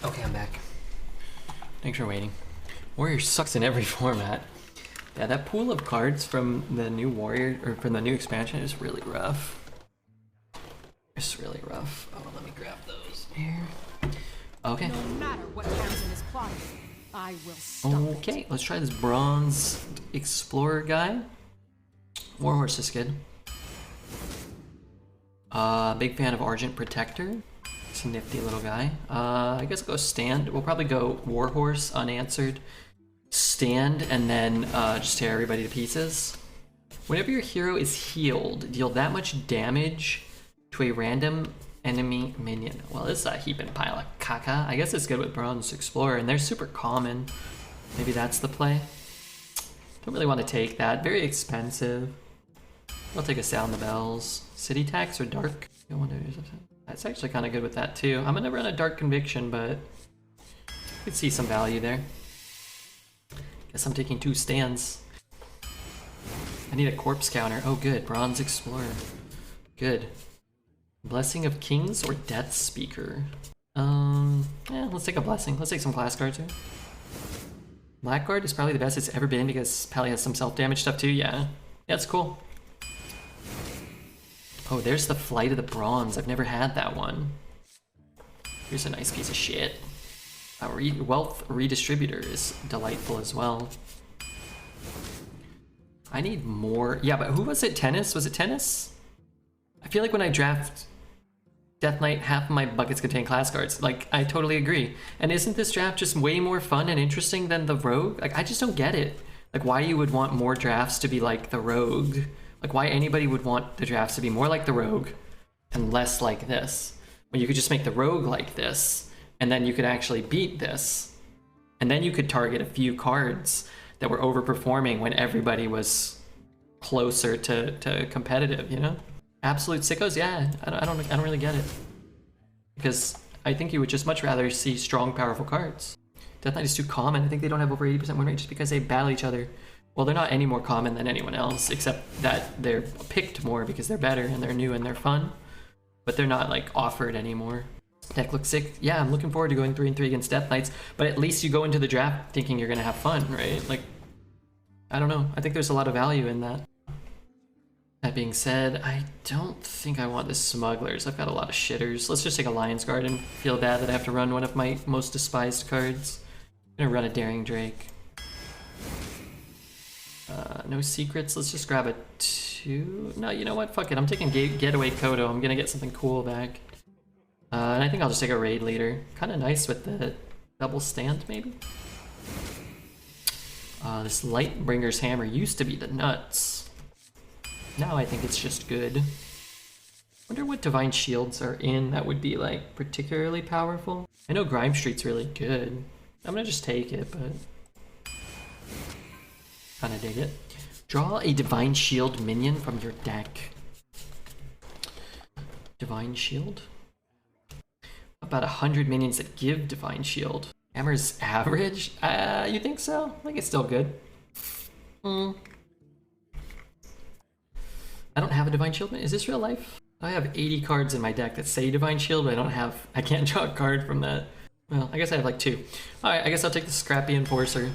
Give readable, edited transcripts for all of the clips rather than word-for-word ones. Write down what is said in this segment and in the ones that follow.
Okay, I'm back. Thanks for waiting. Warrior sucks in every format. Yeah, that pool of cards from the new Warrior, or from the new expansion is really rough. It's really rough. Oh, let me grab those here. Okay. No matter what Tamsin is plotting, I will stop it. Okay, let's try this bronze explorer guy. Warhorse is good. Big fan of Argent Protector. It's a nifty little guy. I guess I'll go stand. We'll probably go Warhorse unanswered, stand, and then just tear everybody to pieces. Whenever your hero is healed, deal that much damage to a random enemy minion. Well, this is a heaping pile of caca. I guess it's good with Bronze Explorer, and they're super common. Maybe that's the play. Don't really want to take that. Very expensive. I'll take a Sound the Bells. City Tax or Dark? That's actually kind of good with that too. I'm gonna run a Dark Conviction, but I could see some value there. Guess I'm taking 2 stands. I need a corpse counter. Oh good, Bronze Explorer. Good. Blessing of Kings or Death Speaker? Yeah, let's take a Blessing. Let's take some class cards here. Blackguard is probably the best it's ever been because Pally has some self-damage stuff too. Yeah, that's cool. Oh, there's the Flight of the Bronze. I've never had that one. Here's a nice piece of shit. Wealth Redistributor is delightful as well. I need more. Yeah, but who was it? Tennis? Was it Tennis? I feel like when I draft Death Knight, half of my buckets contain class cards. Like, I totally agree. And isn't this draft just way more fun and interesting than the Rogue? Like, I just don't get it. Like, why you would want more drafts to be like the Rogue. Like, why anybody would want the drafts to be more like the Rogue and less like this. When you could just make the Rogue like this, and then you could actually beat this. And then you could target a few cards that were overperforming when everybody was closer to competitive, you know? Absolute sickos? Yeah, I don't really get it. Because I think you would just much rather see strong, powerful cards. Death Knight is too common. I think they don't have over 80% win rate just because they battle each other. Well, they're not any more common than anyone else, except that they're picked more because they're better and they're new and they're fun. But they're not, like, offered anymore. Deck looks sick. Yeah, I'm looking forward to going 3-3 against Death Knights, but at least you go into the draft thinking you're gonna have fun, right? Like, I don't know. I think there's a lot of value in that. That being said, I don't think I want the Smugglers. I've got a lot of shitters. Let's just take a Lion's Guard and feel bad that I have to run one of my most despised cards. I'm gonna run a Daring Drake. No secrets. Let's just grab a 2. No, you know what? Fuck it. I'm taking Getaway Kodo. I'm gonna get something cool back. And I think I'll just take a Raid Leader. Kind of nice with the double stand, maybe? This Lightbringer's Hammer used to be the nuts. Now I think it's just good. Wonder what Divine Shields are in that would be, like, particularly powerful. I know Grime Street's really good. I'm gonna just take it, but kinda dig it. Draw a Divine Shield minion from your deck. Divine Shield? About 100 minions that give Divine Shield. Hammer's average? You think so? I think it's still good. I don't have a Divine Shield. Is this real life? I have 80 cards in my deck that say Divine Shield, but I can't draw a card from that. Well, I guess I have like 2. Alright, I guess I'll take the Scrappy Enforcer.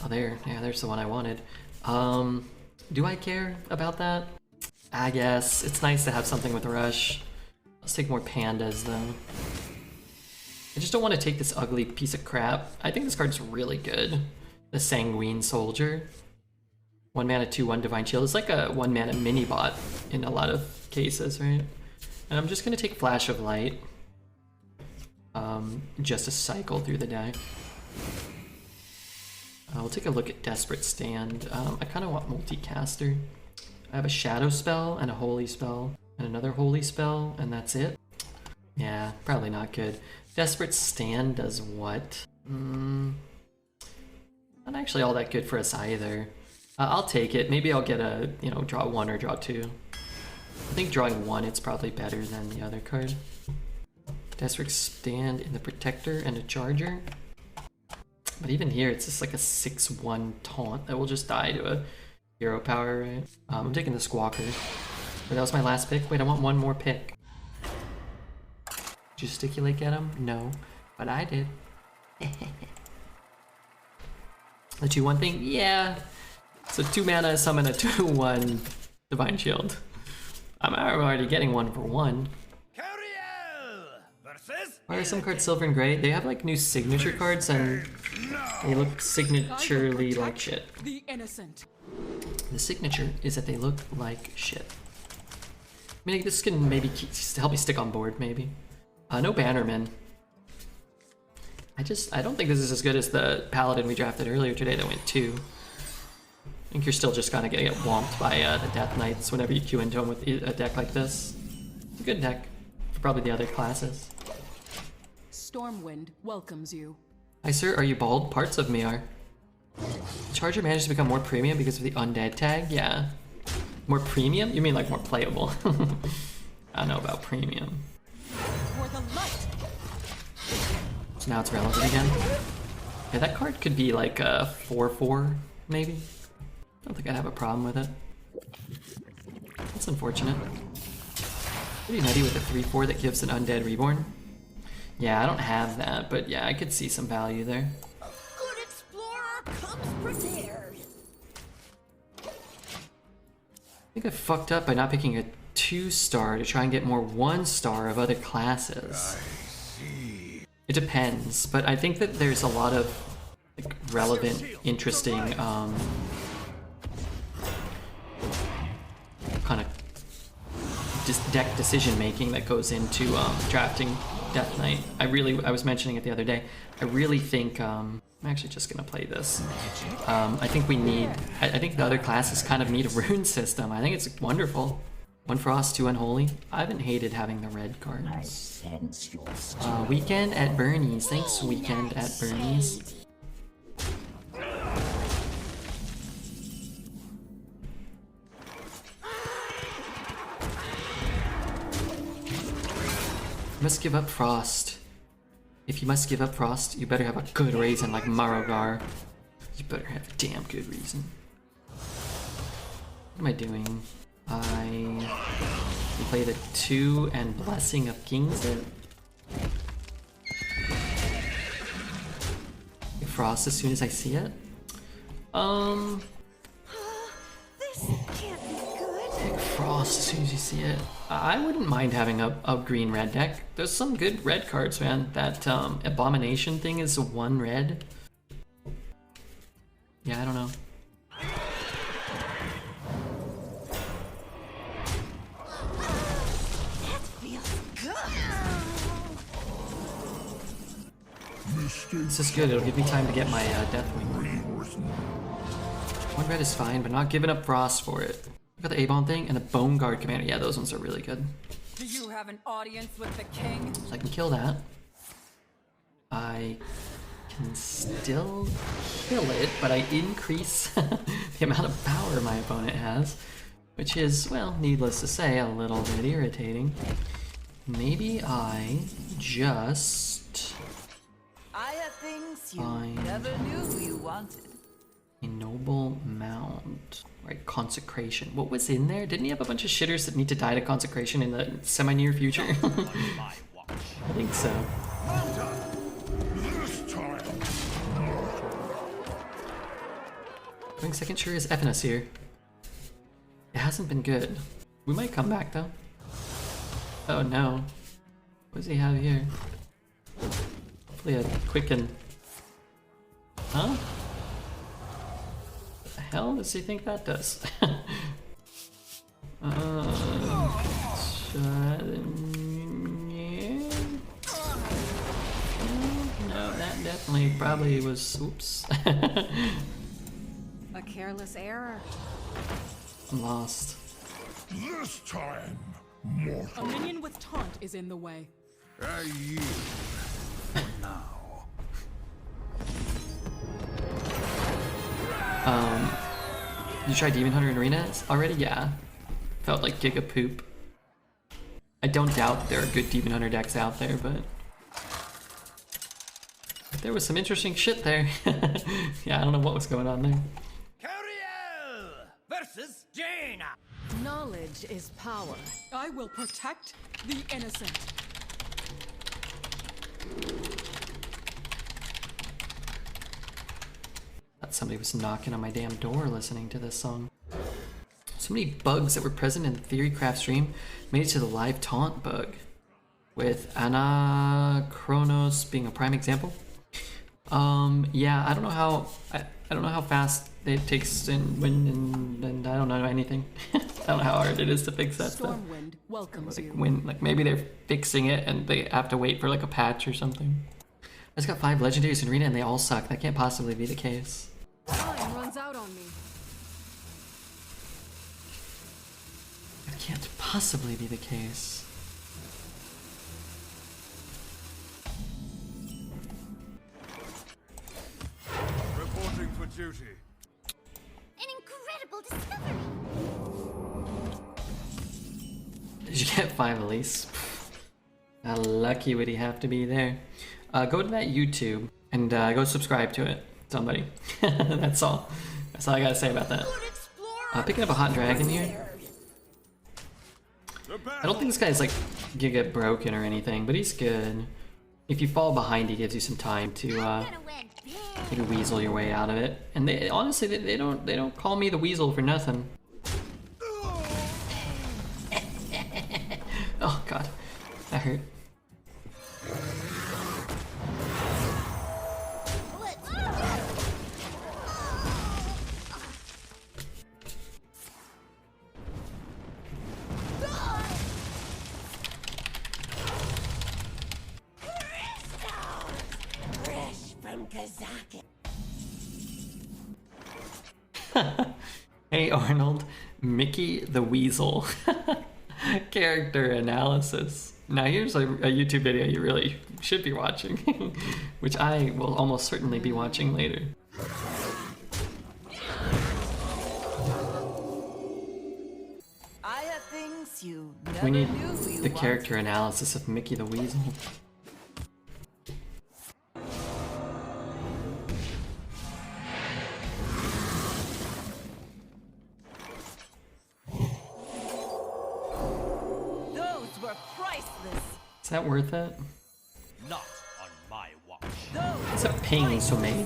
Oh, there. Yeah, there's the one I wanted. Do I care about that? I guess. It's nice to have something with Rush. Let's take more Pandas, though. I just don't want to take this ugly piece of crap. I think this card's really good. The Sanguine Soldier. 1 mana, 2/1 Divine Shield. It's like a 1 mana mini bot in a lot of cases, right? And I'm just gonna take Flash of Light. Just to cycle through the deck. We'll take a look at Desperate Stand. I kind of want Multicaster. I have a Shadow Spell and a Holy Spell. And another Holy Spell, and that's it? Yeah, probably not good. Desperate Stand does what? Not actually all that good for us either. I'll take it. Maybe I'll get a, draw 1 or draw 2. I think drawing 1, it's probably better than the other card. Desperate Stand in the Protector and a Charger. But even here, it's just like a 6/1 taunt that will just die to a hero power, right? I'm taking the Squawker. But that was my last pick. Wait, I want one more pick. Gesticulate get him? No. but I did. The 2/1 thing? Yeah. So 2 mana, summon a 2/1 Divine Shield. I'm already getting 1 for 1. Why are some cards silver and gray? They have like new signature cards and they look signaturely like shit. The innocent. The signature is that they look like shit. I mean, this can maybe help me stick on board, maybe. No Bannerman. I don't think this is as good as the Paladin we drafted earlier today that went 2. I think you're still just gonna get whomped by the Death Knights whenever you queue into them with a deck like this. It's a good deck for probably the other classes. Stormwind welcomes you. Hi sir, are you bald? Parts of me are. Charger managed to become more premium because of the undead tag? Yeah. More premium? You mean like more playable? I don't know about premium. For the light. So now it's relevant again. Yeah, that card could be like a 4/4, maybe. I don't think I'd have a problem with it. That's unfortunate. Pretty nutty with a 3/4 that gives an undead reborn. Yeah, I don't have that, but yeah, I could see some value there. A good explorer comes prepared. I think I fucked up by not picking a 2-star to try and get more 1-star of other classes. It depends, but I think that there's a lot of like relevant, interesting kind of deck decision making that goes into drafting Death Knight. I was mentioning it the other day. I really think I'm actually just gonna play this. I think we need. I think the other classes kind of need a rune system. I think it's wonderful. 1 Frost, 2 Unholy. I haven't hated having the red cards. Weekend at Bernie's. Thanks, Weekend at Bernie's. Must give up Frost. If you must give up Frost, you better have a good reason like Marogar. You better have a damn good reason. What am I doing? I play the 2 and Blessing of Kings. Frost as soon as I see it. This can't be good. Pick Frost as soon as you see it. I wouldn't mind having a green-red deck. There's some good red cards, man. That Abomination thing is 1 red. Yeah, I don't know. This is good, it'll give me time to get my Deathwing. 1 red is fine, but not giving up Frost for it. Got the A-Bomb thing and the Bone Guard Commander. Yeah, those ones are really good. Do you have an audience with the king? So I can kill that. I can still kill it, but I increase the amount of power my opponent has, which is, well, needless to say, a little bit irritating. Maybe I just... I have things you Fine. never knew you wanted. A Noble Mound. Right, Consecration. What was in there? Didn't he have a bunch of shitters that need to die to Consecration in the semi-near future? I think so. Going second sure is effing us here. It hasn't been good. We might come back though. Oh no. What does he have here? Hopefully a quicken. Huh? What the hell does he think that does? No, that definitely probably was. Oops. A careless error. I'm lost. This time, mortal. A minion with taunt is in the way. I yield for now. You tried Demon Hunter in arenas already? Yeah. Felt like Giga Poop. I don't doubt there are good Demon Hunter decks out there, but there was some interesting shit there. Yeah, I don't know what was going on there. Curiel versus Jaina. Knowledge is power. I will protect the innocent. thought somebody was knocking on my damn door listening to this song. So many bugs that were present in the Theorycraft stream made it to the live taunt bug, with Anachronos being a prime example. Yeah, I don't know how I don't know how fast it takes and I don't know anything. I don't know how hard it is to fix that stuff. Stormwind welcomes you. Like maybe they're fixing it and they have to wait for like a patch or something. I just got 5 legendaries in arena and they all suck. That can't possibly be the case. Time runs out on me. That can't possibly be the case. Reporting for duty. An incredible discovery. Did you get 5 at least? How lucky would he have to be there? Go to that YouTube and go subscribe to it, somebody. That's all. That's all I gotta say about that. Picking up a hot dragon here. I don't think this guy's like gonna get broken or anything, but he's good. If you fall behind, he gives you some time to maybe weasel your way out of it. And they honestly they don't call me the weasel for nothing. Oh god, that hurt. Hey Arnold, Mickey the Weasel. Character analysis. Now here's a YouTube video you really should be watching, which I will almost certainly be watching later. I have things you never We need knew you the wanted. character analysis of Mickey the Weasel. Those were priceless. Is that worth it? Not on my watch. Those It's a pain so many.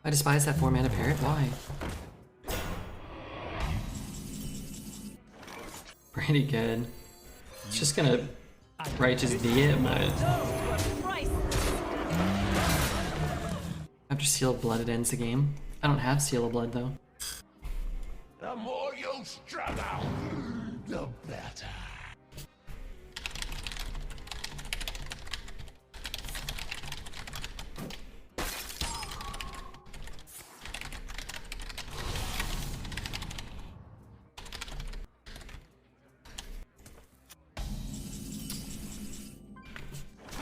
I despise that 4-mana parrot. Why? Pretty good. It's just gonna righteous D it, but were priceless. after Seal of Blood it ends the game. I don't have Seal of Blood though. The more you struggle, the better.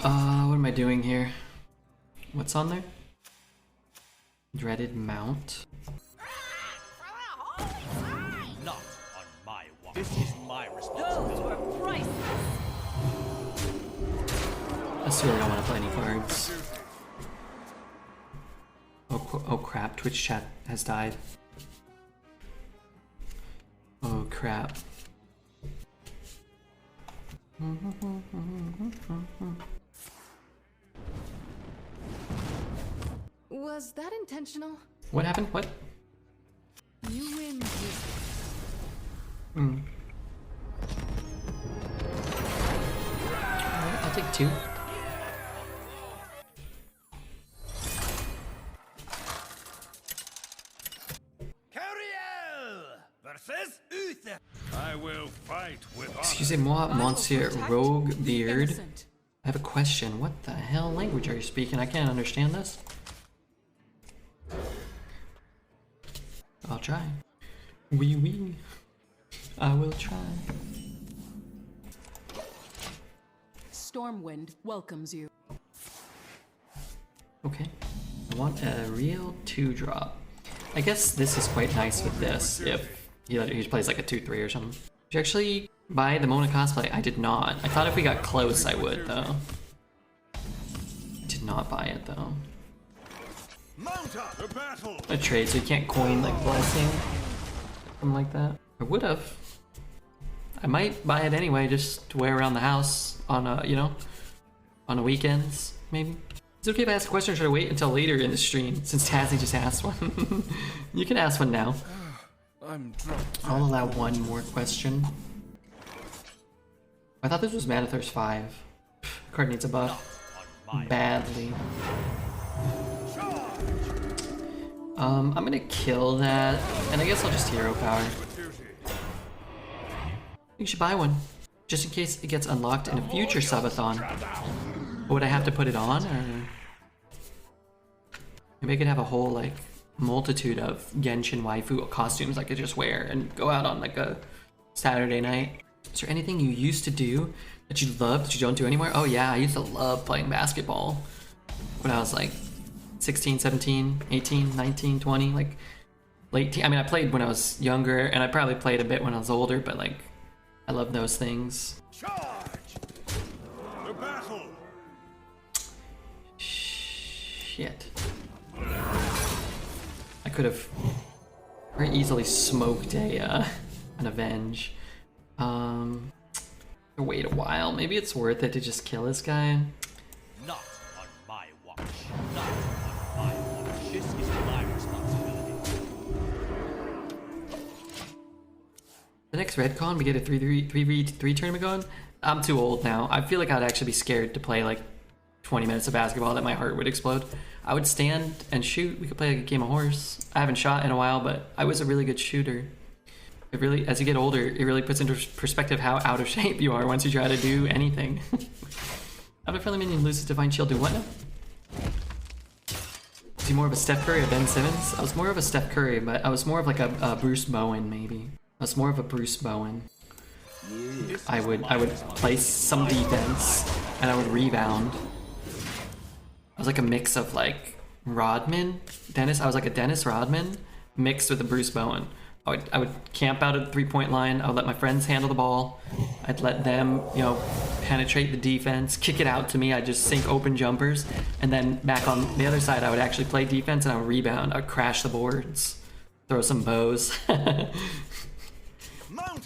What am I doing here? What's on there? Dreaded Mount. Not on my watch. This is my responsibility. Those were priceless. I just really don't want to play any cards. Oh crap, Twitch chat has died. Oh crap. Was that intentional? What happened? What? You win. Alright, I'll take 2. Curiel versus Uther. I will fight with honor. Excusez-moi, Monsieur protect Rogue the Beard. innocent. I have a question. What the hell language are you speaking? I can't understand this. I'll try. Oui, oui. I will try. Stormwind welcomes you. Okay. I want a real 2-drop. I guess this is quite nice with this if he plays like a 2-3 or something. Did you actually buy the Mona cosplay? I did not. I thought if we got close I would though. I did not buy it though. Mount up to battle. A trade so you can't coin like blessing. Something like that. I would have. I might buy it anyway just to wear around the house on a, you know, on the weekends maybe. Is it okay if I ask a question or should I wait until later in the stream since Tazzy just asked one? You can ask one now. I'm drunk. I'll allow one more question. I thought this was Manathir's 5. Card needs a buff. Badly. I'm gonna kill that, and I guess I'll just hero power. You should buy one, just in case it gets unlocked in a future subathon. Would I have to put it on, or maybe I could have a whole like multitude of Genshin waifu costumes I could just wear and go out on like a Saturday night. Is there anything you used to do that you love that you don't do anymore? Oh yeah, I used to love playing basketball when I was like 16, 17, 18, 19, 20, like late teen. I mean, I played when I was younger, and I probably played a bit when I was older, but like, I love those things. Charge! The battle! Shit. I could have very easily smoked an avenge. Wait a while. Maybe it's worth it to just kill this guy. Not on my watch. Not on my watch. This is my responsibility. The next Redcon, we get a 3v3 tournament going. I'm too old now. I feel like I'd actually be scared to play like 20 minutes of basketball, that my heart would explode. I would stand and shoot. We could play like a game of horse. I haven't shot in a while, but I was a really good shooter. It really, as you get older, it really puts into perspective how out of shape you are once you try to do anything. How a friendly minion loses Divine Shield, do what now? Is he more of a Steph Curry or Ben Simmons? I was more of a Steph Curry, but I was more of like a Bruce Bowen, maybe. I was more of a Bruce Bowen. I would place some defense, and I would rebound. I was like a mix of like Rodman, Dennis. I was like a Dennis Rodman mixed with a Bruce Bowen. I would camp out at the 3-point line. I would let my friends handle the ball. I'd let them, you know, penetrate the defense, kick it out to me. I'd just sink open jumpers, and then back on the other side, I would actually play defense and I would rebound. I would crash the boards, throw some bows. Mount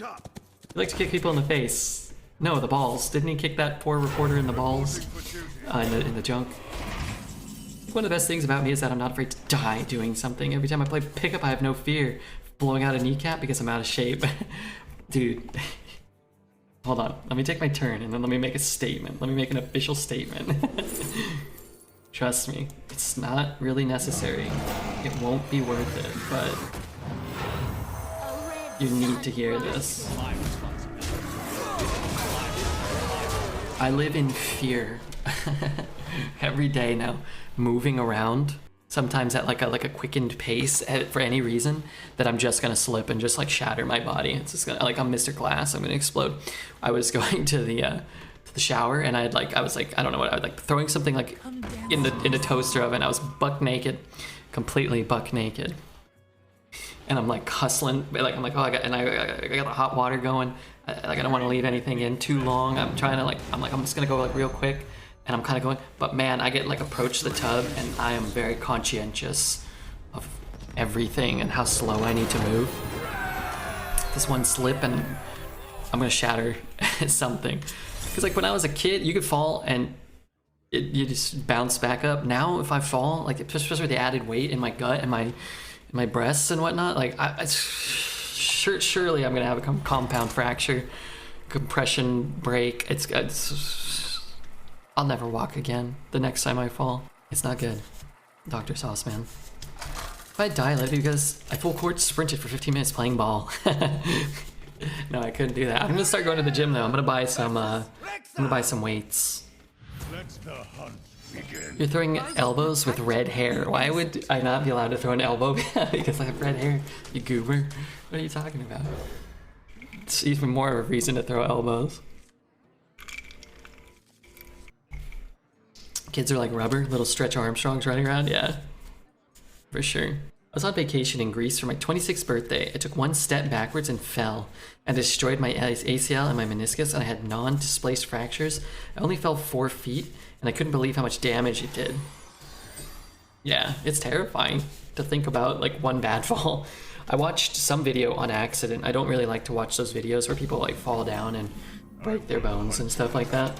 up! He likes to kick people in the face. No, the balls. Didn't he kick that poor reporter in the balls? In the junk. One of the best things about me is that I'm not afraid to die doing something. Every time I play pickup, I have no fear blowing out a kneecap because I'm out of shape. Dude. Hold on. Let me take my turn and then let me make a statement. Let me make an official statement. Trust me, it's not really necessary. It won't be worth it, but you need to hear this. I live in fear every day now, moving around. Sometimes at like a quickened pace for any reason, that I'm just gonna slip and just like shatter my body. It's just gonna, like, I'm Mr. Glass. I'm gonna explode. I was going to the shower and I was like I don't know what I was like throwing something like in the toaster oven. I was buck naked, completely buck naked, and I'm like hustling. Like I'm like, oh, I got the hot water going. I don't want to leave anything in too long. I'm trying to I'm just gonna go like real quick. And I'm kind of going, but man, I get like approach the tub and I am very conscientious of everything and how slow I need to move. This one slip and I'm gonna shatter something. Because like when I was a kid, you could fall and you just bounce back up. Now if I fall, like especially with the added weight in my gut and my breasts and whatnot, like surely I'm gonna have a compound fracture, compression break. I'll never walk again the next time I fall. It's not good. Dr. Sauceman. If I die, let it be because I full court sprinted for 15 minutes playing ball. No, I couldn't do that. I'm gonna start going to the gym though. I'm gonna buy some weights. Let the hunt begin. You're throwing elbows with red hair. Why would I not be allowed to throw an elbow? Because I have red hair, you goober. What are you talking about? It's even more of a reason to throw elbows. Kids are like rubber, little Stretch Armstrongs running around, yeah. For sure. I was on vacation in Greece for my 26th birthday. I took one step backwards and fell and destroyed my ACL and my meniscus, and I had non-displaced fractures. I only fell 4 feet and I couldn't believe how much damage it did. Yeah, it's terrifying to think about like one bad fall. I watched some video on accident. I don't really like to watch those videos where people like fall down and break their bones and stuff like that.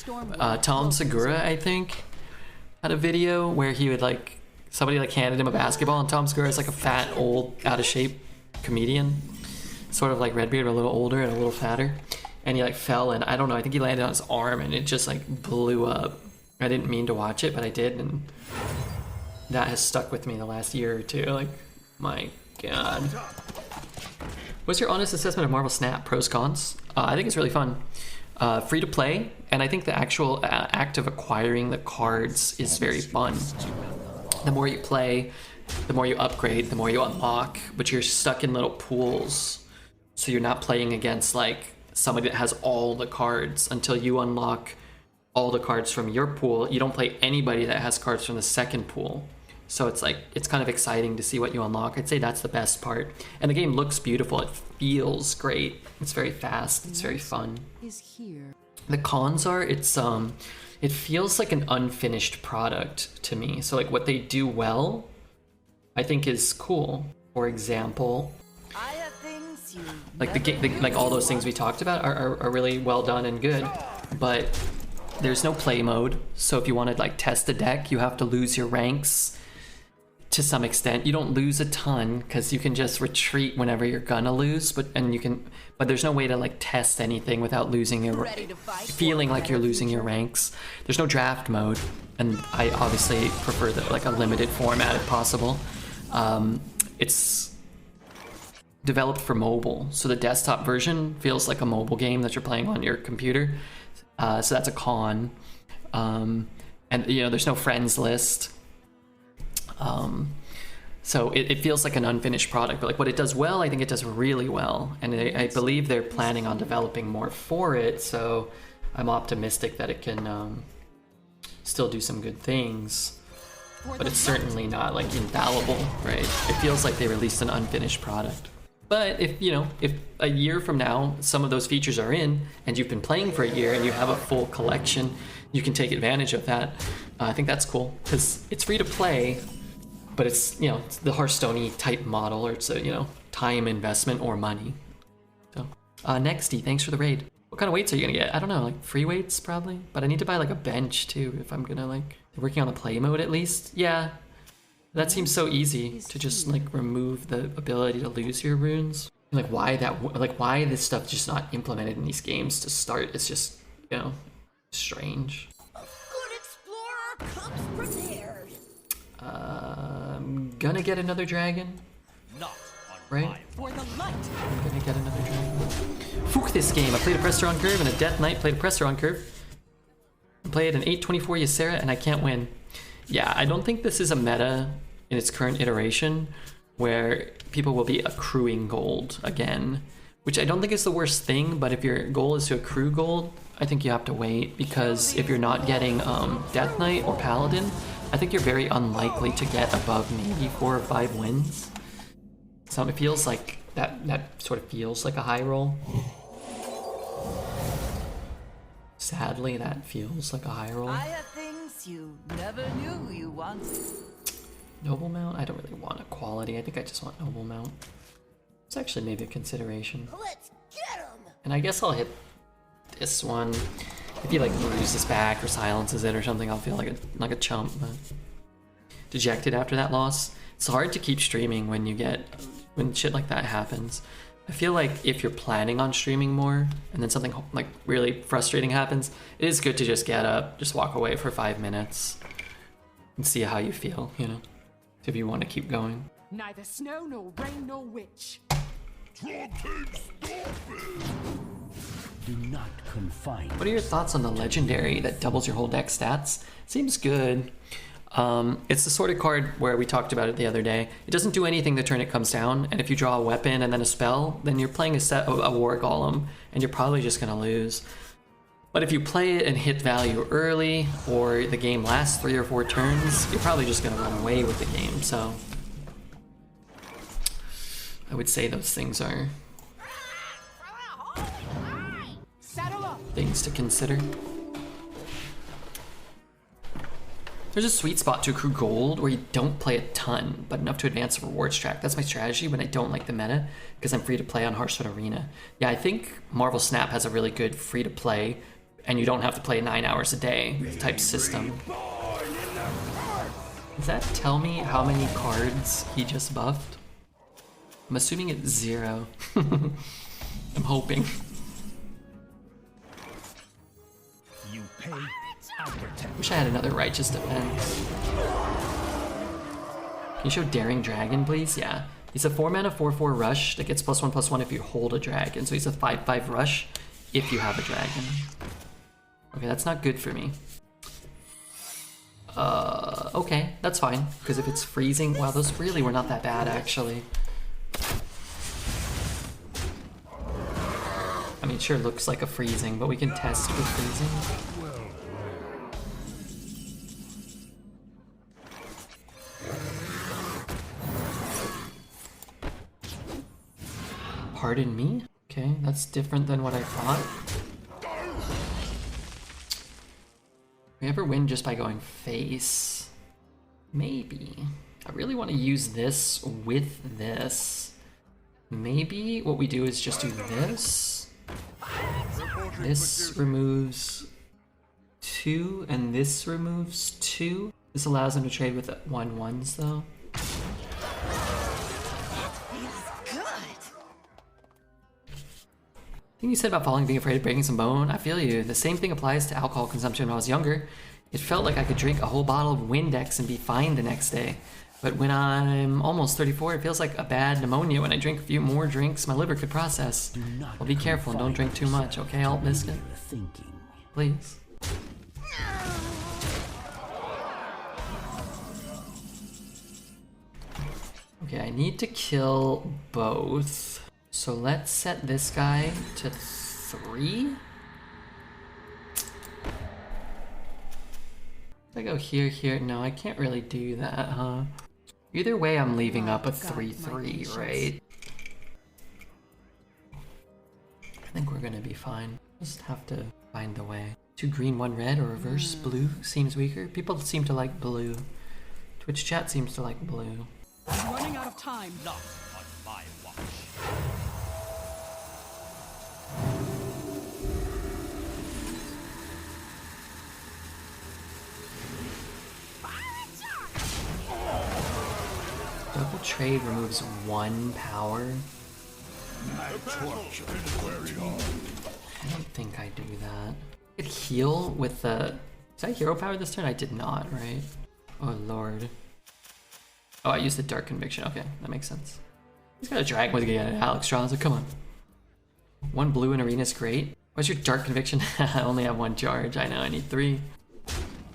storm Tom Segura, I think, had a video where he would like, somebody like handed him a basketball, and Tom Segura is like a fat, old, out of shape comedian, sort of like Redbeard, but a little older and a little fatter, and he like fell, and I don't know, I think he landed on his arm and it just like blew up. I didn't mean to watch it, but I did, and that has stuck with me the last year or two. Like, my god. What's your honest assessment of Marvel Snap? Pros, cons? I think it's really fun. Free to play, and I think the actual act of acquiring the cards is very fun. The more you play, the more you upgrade, the more you unlock, but you're stuck in little pools. So you're not playing against like somebody that has all the cards until you unlock all the cards from your pool. You don't play anybody that has cards from the second pool. So it's like, it's kind of exciting to see what you unlock. I'd say that's the best part. And the game looks beautiful. It feels great. It's very fast. It's very fun. is here. The cons are, it feels like an unfinished product to me. So like what they do well, I think is cool. For example, I have things you like the game, like all those things we talked about are really well done and good, but there's no play mode. So if you want to like test a deck, you have to lose your ranks to some extent. You don't lose a ton because you can just retreat whenever you're gonna lose, but there's no way to like test anything without losing your, ready to fight feeling like you're losing your ranks. There's no draft mode, and I obviously prefer like a limited format if possible. It's developed for mobile, so the desktop version feels like a mobile game that you're playing on your computer. So that's a con. And you know, there's no friends list. So it feels like an unfinished product, but like what it does well, I think it does really well. And I believe they're planning on developing more for it. So I'm optimistic that it can still do some good things, but it's certainly not like infallible, right? It feels like they released an unfinished product. But if a year from now, some of those features are in and you've been playing for a year and you have a full collection, you can take advantage of that. I think that's cool because it's free to play, but it's, it's the Hearthstone-y type model, or it's a, time investment or money. So, Nexty, thanks for the raid. What kind of weights are you gonna get? I don't know, like free weights probably, but I need to buy like a bench too if I'm gonna like, working on the play mode at least. Yeah, that seems so easy to just like remove the ability to lose your runes. Like why this stuff just not implemented in these games to start? It's just, strange. A good explorer comes prepared. I'm gonna get another dragon, Not on right? my For the light. I'm gonna get another dragon. Fook this game. I played a Presser on curve and a Death Knight played a Presser on curve. I played an 824 Ysera and I can't win. Yeah, I don't think this is a meta in its current iteration where people will be accruing gold again, which I don't think is the worst thing, but if your goal is to accrue gold, I think you have to wait, because if you're not getting Death Knight or Paladin, I think you're very unlikely to get above maybe 4 or 5 wins. So it feels like that sort of feels like a high roll. Sadly, that feels like a high roll. I have things you never knew you wanted. Noble Mount? I don't really want equality. I think I just want Noble Mount. It's actually maybe a consideration. Let's get him. And I guess I'll hit this one. If he like moves his back or silences it or something, I'll feel like a chump. But dejected after that loss. It's hard to keep streaming when shit like that happens. I feel like if you're planning on streaming more and then something like really frustrating happens, it is good to just get up, just walk away for 5 minutes and see how you feel, if you want to keep going. Neither snow nor rain nor witch. Do not confine. What are your thoughts on the legendary that doubles your whole deck stats? Seems good. It's the sort of card where we talked about it the other day. It doesn't do anything the turn it comes down, and if you draw a weapon and then a spell, then you're playing a war golem, and you're probably just gonna lose. But if you play it and hit value early, or the game lasts 3 or 4 turns, you're probably just gonna run away with the game. So I would say those things are Saddle up. things to consider. There's a sweet spot to accrue gold where you don't play a ton, but enough to advance the rewards track. That's my strategy when I don't like the meta, because I'm free to play on Hearthstone Arena. Yeah, I think Marvel Snap has a really good free to play and you don't have to play 9 hours a day type system. Does that tell me how many cards he just buffed? I'm assuming it's 0. I'm hoping. You pay, I protect. Wish I had another righteous defense. Can you show Daring Dragon, please? Yeah. He's a 4-mana 4/4 rush that gets +1/+1 if you hold a dragon. So he's a 5/5 rush if you have a dragon. Okay, that's not good for me. Okay, that's fine. Because if it's freezing, wow, those really were not that bad actually. I mean, it sure looks like a freezing, but we can test with freezing. Pardon me? Okay, that's different than what I thought. We ever win just by going face? Maybe. I really want to use this with this. Maybe what we do is just do this. This removes 2, and this removes 2. This allows him to trade with 1/1s though. Thing you said about falling being afraid of breaking some bone, I feel you. The same thing applies to alcohol consumption when I was younger. It felt like I could drink a whole bottle of Windex and be fine the next day. But when I'm almost 34, it feels like a bad pneumonia. When I drink a few more drinks, my liver could process. Well, be careful and don't drink too much, okay, Alt Biscuit? Please. Okay, I need to kill both. So let's set this guy to 3. If I go here, here, no, I can't really do that, huh? Either way, I'm leaving up a 3/3, right? I think we're gonna be fine. Just have to find the way. 2 green, 1 red, or reverse blue seems weaker. People seem to like blue. Twitch chat seems to like blue. I'm running out of time. Not on my watch. Double trade removes 1 power. My torch is very on. I don't think I do that. I could heal with the... Did I hero power this turn? I did not, right? Oh lord. Oh, I used the Dark Conviction. Okay, that makes sense. He's got a dragon with Alex Strauza. Come on. 1 blue in arena is great. What's your Dark Conviction? I only have 1 charge. I know, I need 3.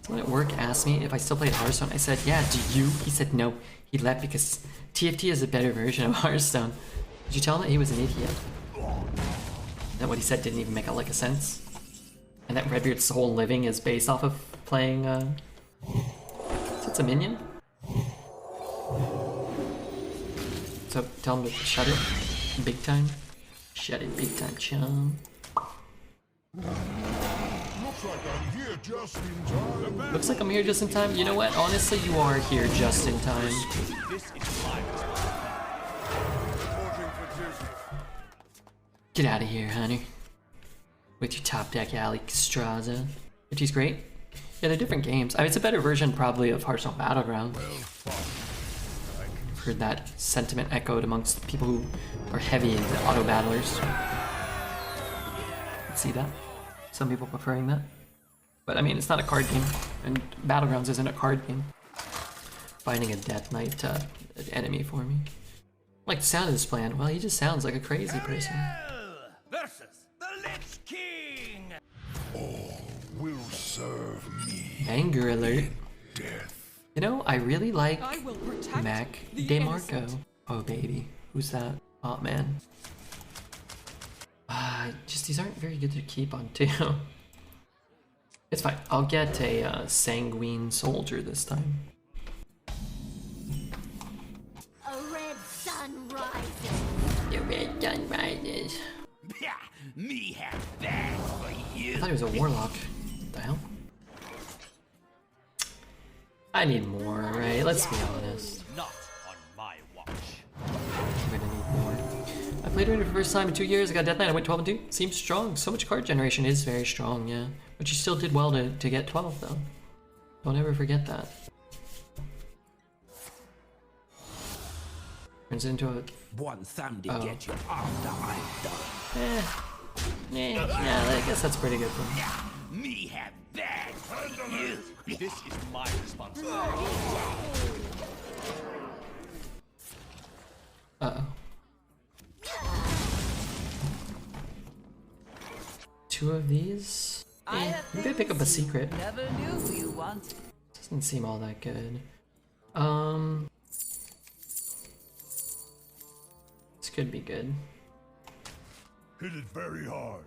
Someone at work asked me if I still played Hearthstone. I said, yeah, do you? He said no. He left because TFT is a better version of Hearthstone. Did you tell him that he was an idiot? That what he said didn't even make a lick of sense? And that Redbeard's whole living is based off of playing, Is it a minion? So tell him to shut it big time. Shut it big time, chum. Looks like I'm here just in time. Looks like I'm here just in time. You know what? Honestly, you are here just in time. This is my Reporting for duty. Get out of here, honey. With your top deck, Alex Strauza. Which is great. Yeah, they're different games. I mean, it's a better version, probably, of Hearthstone Battlegrounds. I've heard that sentiment echoed amongst people who are heavy into auto battlers. Let's see that. Some people preferring that. But I mean, it's not a card game, and Battlegrounds isn't a card game. Finding a Death Knight enemy for me. I like the sound of this plan. Well, he just sounds like a crazy person. versus the Lich King. All will serve me. Anger alert. Death. You know, I really like I will protect Mac the DeMarco. innocent. Oh baby, who's that? Oh man. Just these aren't very good to keep on too. It's fine. I'll get a sanguine soldier this time. A red sun rises. The red sun rises. Me have that for I you. thought he was a warlock. What the hell? I need more, right? Let's be honest. Not on my watch. I'm gonna need more. I played Arena for the first time in 2 years. I got Death Knight. I went 12 and 2. Seems strong. So much card generation is very strong, yeah. But you still did well to get 12 though. Don't ever forget that. Turns into a... One thumb to get you after I'm done. yeah, I guess that's pretty good for me. Me have bad you. This is my responsibility. Uh-oh. 2 of these? Maybe I pick up a secret. Never knew you wanted. Doesn't seem all that good. This could be good. Hit it very hard.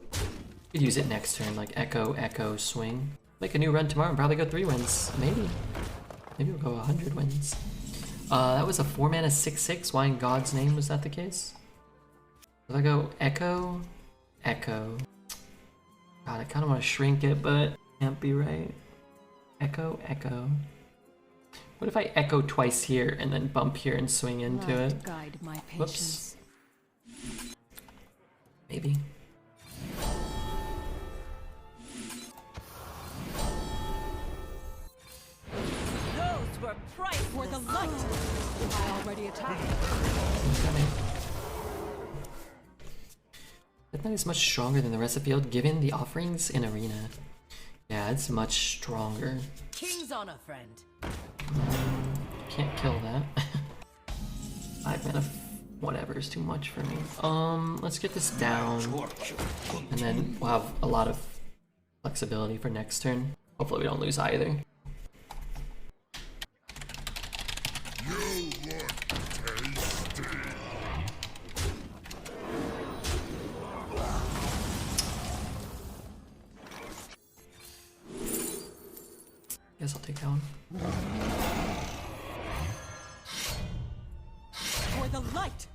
Could use it next turn, like echo, echo, swing. Make a new run tomorrow and probably go 3 wins. Maybe. Maybe we'll go 100 wins. That was a 4 mana 6/6. Why in God's name was that the case? If I go echo, echo. God, I kind of want to shrink it, but can't be right. Echo, echo. What if I echo twice here and then bump here and swing into Light it? guide my Whoops. patience. Maybe. Those were priceless. For the light! I already attacked. Death Knight is much stronger than the rest of the field given the offerings in Arena. Yeah, it's much stronger. King's honor, friend. Can't kill that. 5 mana, whatever is too much for me. Let's get this down, and then we'll have a lot of flexibility for next turn. Hopefully we don't lose either. You look tasty. Guess I'll take that one. For the light!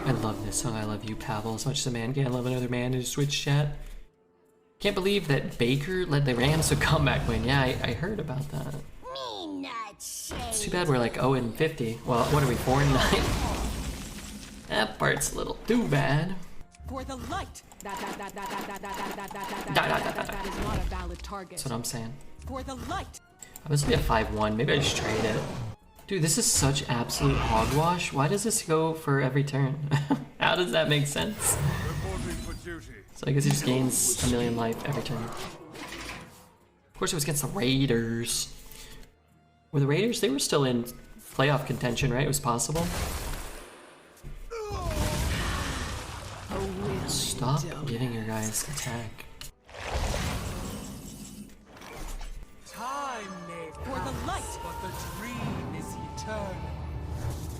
I love this song, I Love You, Pavel, as much as a man can't love another man in his Twitch chat. Can't believe that Baker led the Rams to comeback win. Yeah, I heard about that. Me not It's too bad we're like 0 and 50. Well, what are we, 4 and 9? That part's a little too bad. For the light! That is not a valid target. That's what I'm saying. For the light! I was be a 5-1. Maybe I just trade it. Dude, this is such absolute hogwash. Why does this go for every turn? How does that make sense? Reporting for duty. So I guess he just gains a million life every turn. Of course, it was against the Raiders. Were the Raiders? They were still in playoff contention, right? It was possible. Stop giving your guys attack. Time may For the light! but the dream is eternal.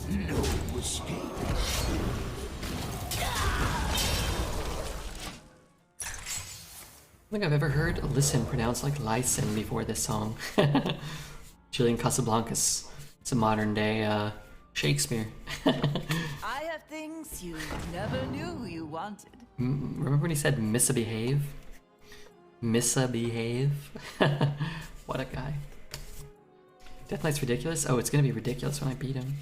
No escape. I don't think I've ever heard Listen pronounced like Lyson before this song. Julian Casablancas. It's a modern day Shakespeare. I have things you never knew you wanted. Remember when he said misbehave? Misbehave? What a guy. Death Knight's ridiculous? Oh, it's gonna be ridiculous when I beat him.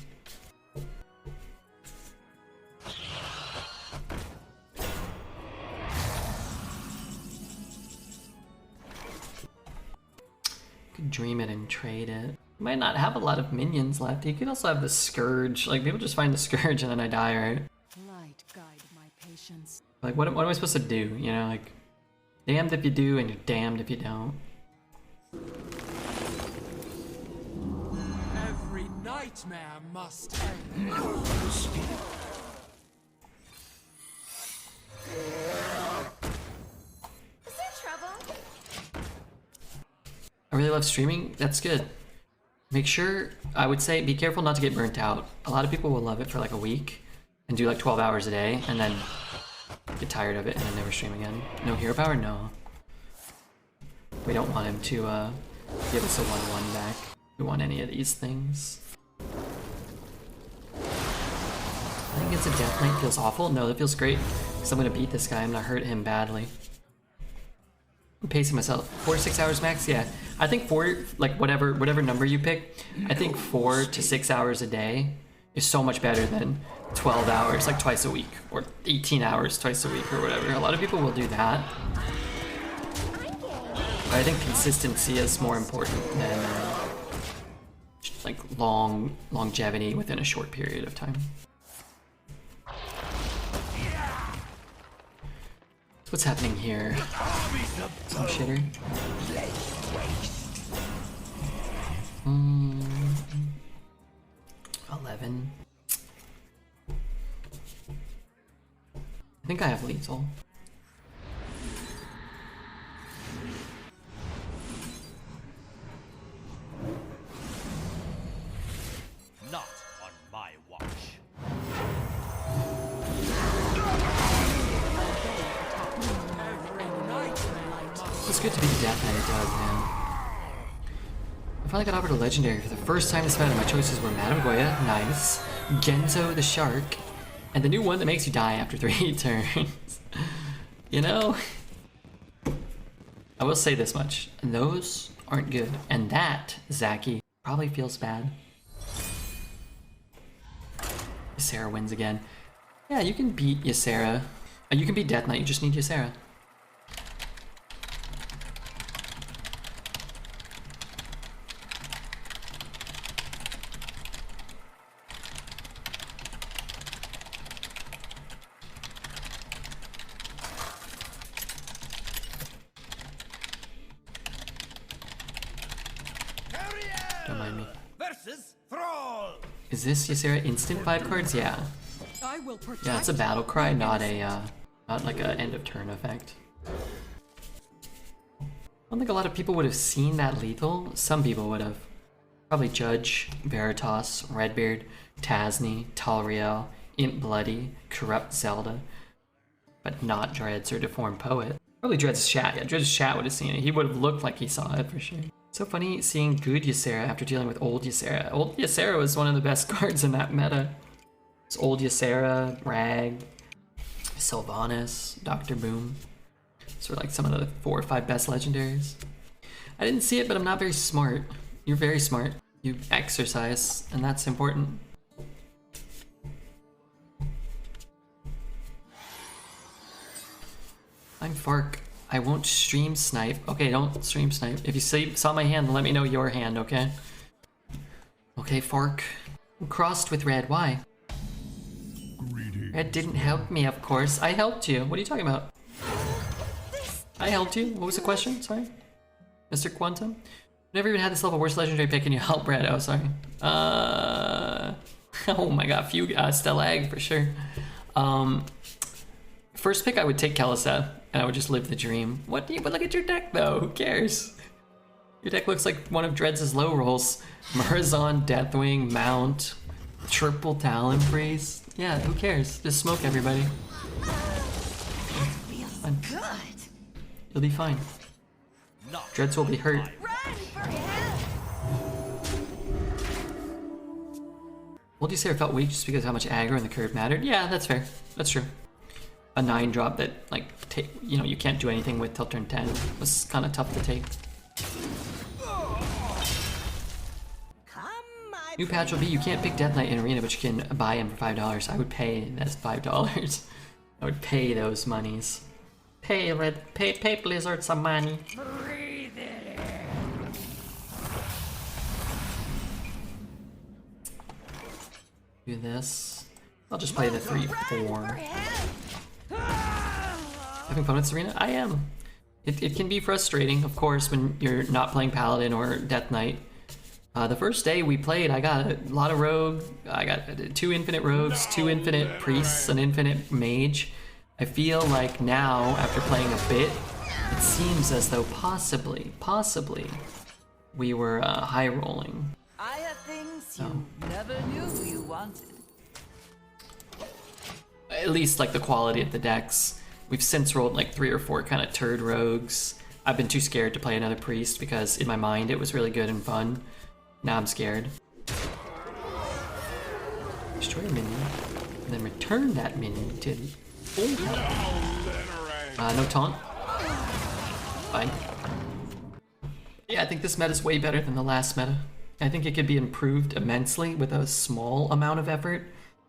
Could dream it and trade it. Might not have a lot of minions left. You could also have the Scourge. Like, people just find the Scourge and then I die, right? Light guide my patience. Like, what am I supposed to do? You know, like, damned if you do and you're damned if you don't. Every nightmare must end. No escape. Is there trouble? I really love streaming. That's good. Make sure, I would say, be careful not to get burnt out. A lot of people will love it for like a week and do like 12 hours a day and then get tired of it and then never stream again. No hero power? No. We don't want him to give us a 1-1 back. We want any of these things. I think it's a Death Knight feels awful. No, that feels great because I'm going to beat this guy. I'm going to hurt him badly. I'm pacing myself. 4 to 6 hours max? Yeah. I think whatever number you pick, I think 4 to 6 hours a day is so much better than 12 hours like twice a week or 18 hours twice a week or whatever. A lot of people will do that. But I think consistency is more important than like longevity within a short period of time. What's happening here? Some shitter. 11. I think I have lethal. Not on my watch. It's good to be the Death Knight dog, man. I finally got offered a legendary for the first time this meta. My choices were Madame Goya, nice, Genzo the Shark, and the new one that makes you die after 3 turns. You know, I will say this much, those aren't good. And that, Zaki, probably feels bad. Ysera wins again. Yeah, you can beat Ysera. You can beat Death Knight, you just need Ysera. Don't mind me. Versus Thrall. Is this Ysera instant 5 cards? Yeah. I will protect. Yeah, it's a battle cry, not like a end of turn effect. I don't think a lot of people would have seen that lethal. Some people would have. Probably Judge, Veritas, Redbeard, Tasney, Talriel, Imp Bloody, Corrupt Zelda, but not Dreads or Deformed Poet. Probably Dreads' chat. Yeah, Dreads' chat would have seen it. He would have looked like he saw it for sure. So funny seeing good Ysera after dealing with old Ysera. Old Ysera was one of the best cards in that meta. It's old Ysera, Rag, Sylvanas, Dr. Boom. Those were like some of the 4 or 5 best legendaries. I didn't see it, but I'm not very smart. You're very smart. You exercise, and that's important. I'm Fark. I won't stream snipe. Okay, don't stream snipe. If you saw my hand, let me know your hand, okay? Okay, Fark. I'm crossed with Red. Why? Greetings. Red didn't help me, of course. I helped you. What are you talking about? I helped you? What was the question? Sorry? Mr. Quantum? Never even had this level. Worst legendary pick. Can you help Red? Oh, sorry. Oh my god. Stalag for sure. First pick, I would take Kelisa, and I would just live the dream. But look at your deck, though. Who cares? Your deck looks like one of Dreads' low rolls. Marazon, Deathwing, Mount, Triple Talon Freeze. Yeah, who cares? Just smoke everybody. Fine. Good. You'll be fine. Dreads will be hurt. Run for help. Old Ysera felt weak just because how much aggro in the curve mattered. Yeah, that's fair. That's true. A 9 drop that, like, you can't do anything with till turn 10 was kind of tough to take. New patch will be you can't pick Death Knight in Arena, but you can buy him for $5. I would pay. That's $5. I would pay those monies. Pay Blizzard some money. Do this. I'll just play the 3/4. Having fun with this arena? I am. It can be frustrating, of course, when you're not playing Paladin or Death Knight. The first day we played, I got a lot of rogue. I got 2 infinite rogues, 2 infinite priests, an infinite mage. I feel like now, after playing a bit, it seems as though possibly, we were high rolling. I have things you never knew you wanted. At least like the quality of the decks. We've since rolled like 3 or 4 kind of turd rogues. I've been too scared to play another priest because in my mind it was really good and fun. Now I'm scared. Destroy a minion, and then return that minion to full health. No taunt. Fine. Yeah, I think this meta is way better than the last meta. I think it could be improved immensely with a small amount of effort.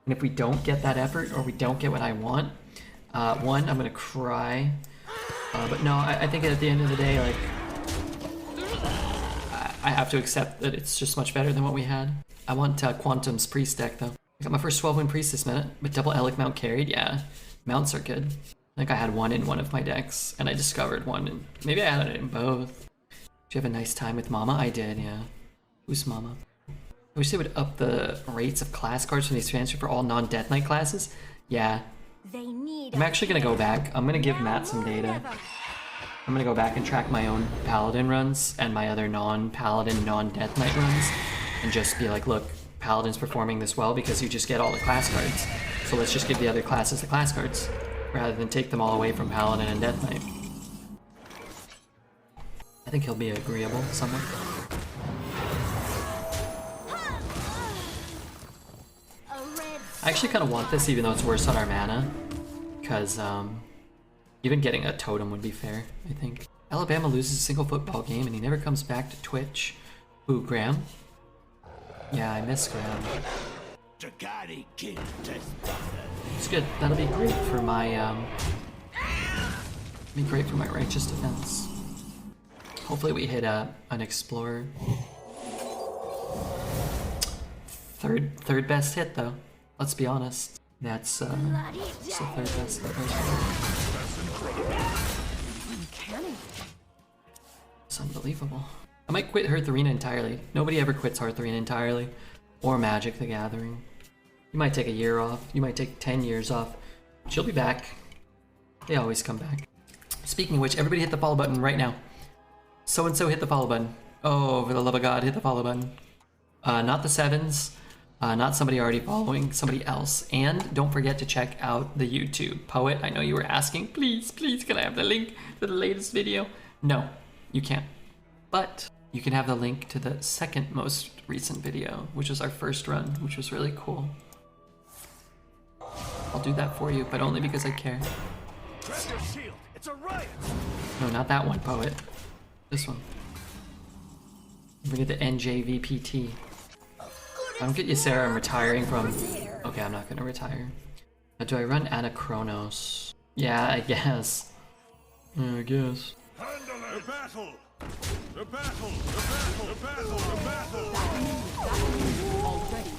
And if we don't get that effort, or we don't get what I want, one, I'm gonna cry. But no, I think at the end of the day, like, I have to accept that it's just much better than what we had. I want Quantum's Priest deck, though. I got my first 12-win Priest this minute, but double Elic Mount carried, yeah. Mounts are good. I think I had one in one of my decks, and I discovered one, and maybe I had it in both. Did you have a nice time with Mama? I did, yeah. Who's Mama? I wish they would up the rates of class cards from these transfer for all non-Death Knight classes. Yeah. I'm actually gonna go back. I'm gonna give Matt some data. I'm gonna go back and track my own Paladin runs and my other non-Paladin, non-Death Knight runs, and just be like, look, Paladin's performing this well because you just get all the class cards. So let's just give the other classes the class cards, rather than take them all away from Paladin and Death Knight. I think he'll be agreeable somewhat. I actually kind of want this, even though it's worse on our mana, because even getting a totem would be fair, I think. Alabama loses a single football game and he never comes back to Twitch. Ooh, Graham? Yeah, I miss Graham. It's good. That'll be great for my righteous defense. Hopefully we hit an explorer. Third best hit though. Let's be honest. That's the third best hit. Uncanny. It's unbelievable. I might quit Hearth Arena entirely. Nobody ever quits Hearth Arena entirely. Or Magic the Gathering. You might take a year off. You might take 10 years off. She'll be back. They always come back. Speaking of which, everybody hit the follow button right now. So-and-so hit the follow button. Oh, for the love of God, hit the follow button. Not the sevens. Not somebody already following, somebody else. And don't forget to check out the YouTube. Poet, I know you were asking, please, can I have the link to the latest video? No, you can't. But you can have the link to the second most recent video, which was our first run, which was really cool. I'll do that for you, but only because I care. Grab your shield. It's a riot. No, not that one, Poet. This one. Bring it to NJVPT. I don't get you, Sarah. I'm retiring from... Okay, I'm not gonna retire. Do I run Anachronos? Yeah, I guess. I guess. Handle it. The battle. The battle. The battle. The battle. The battle.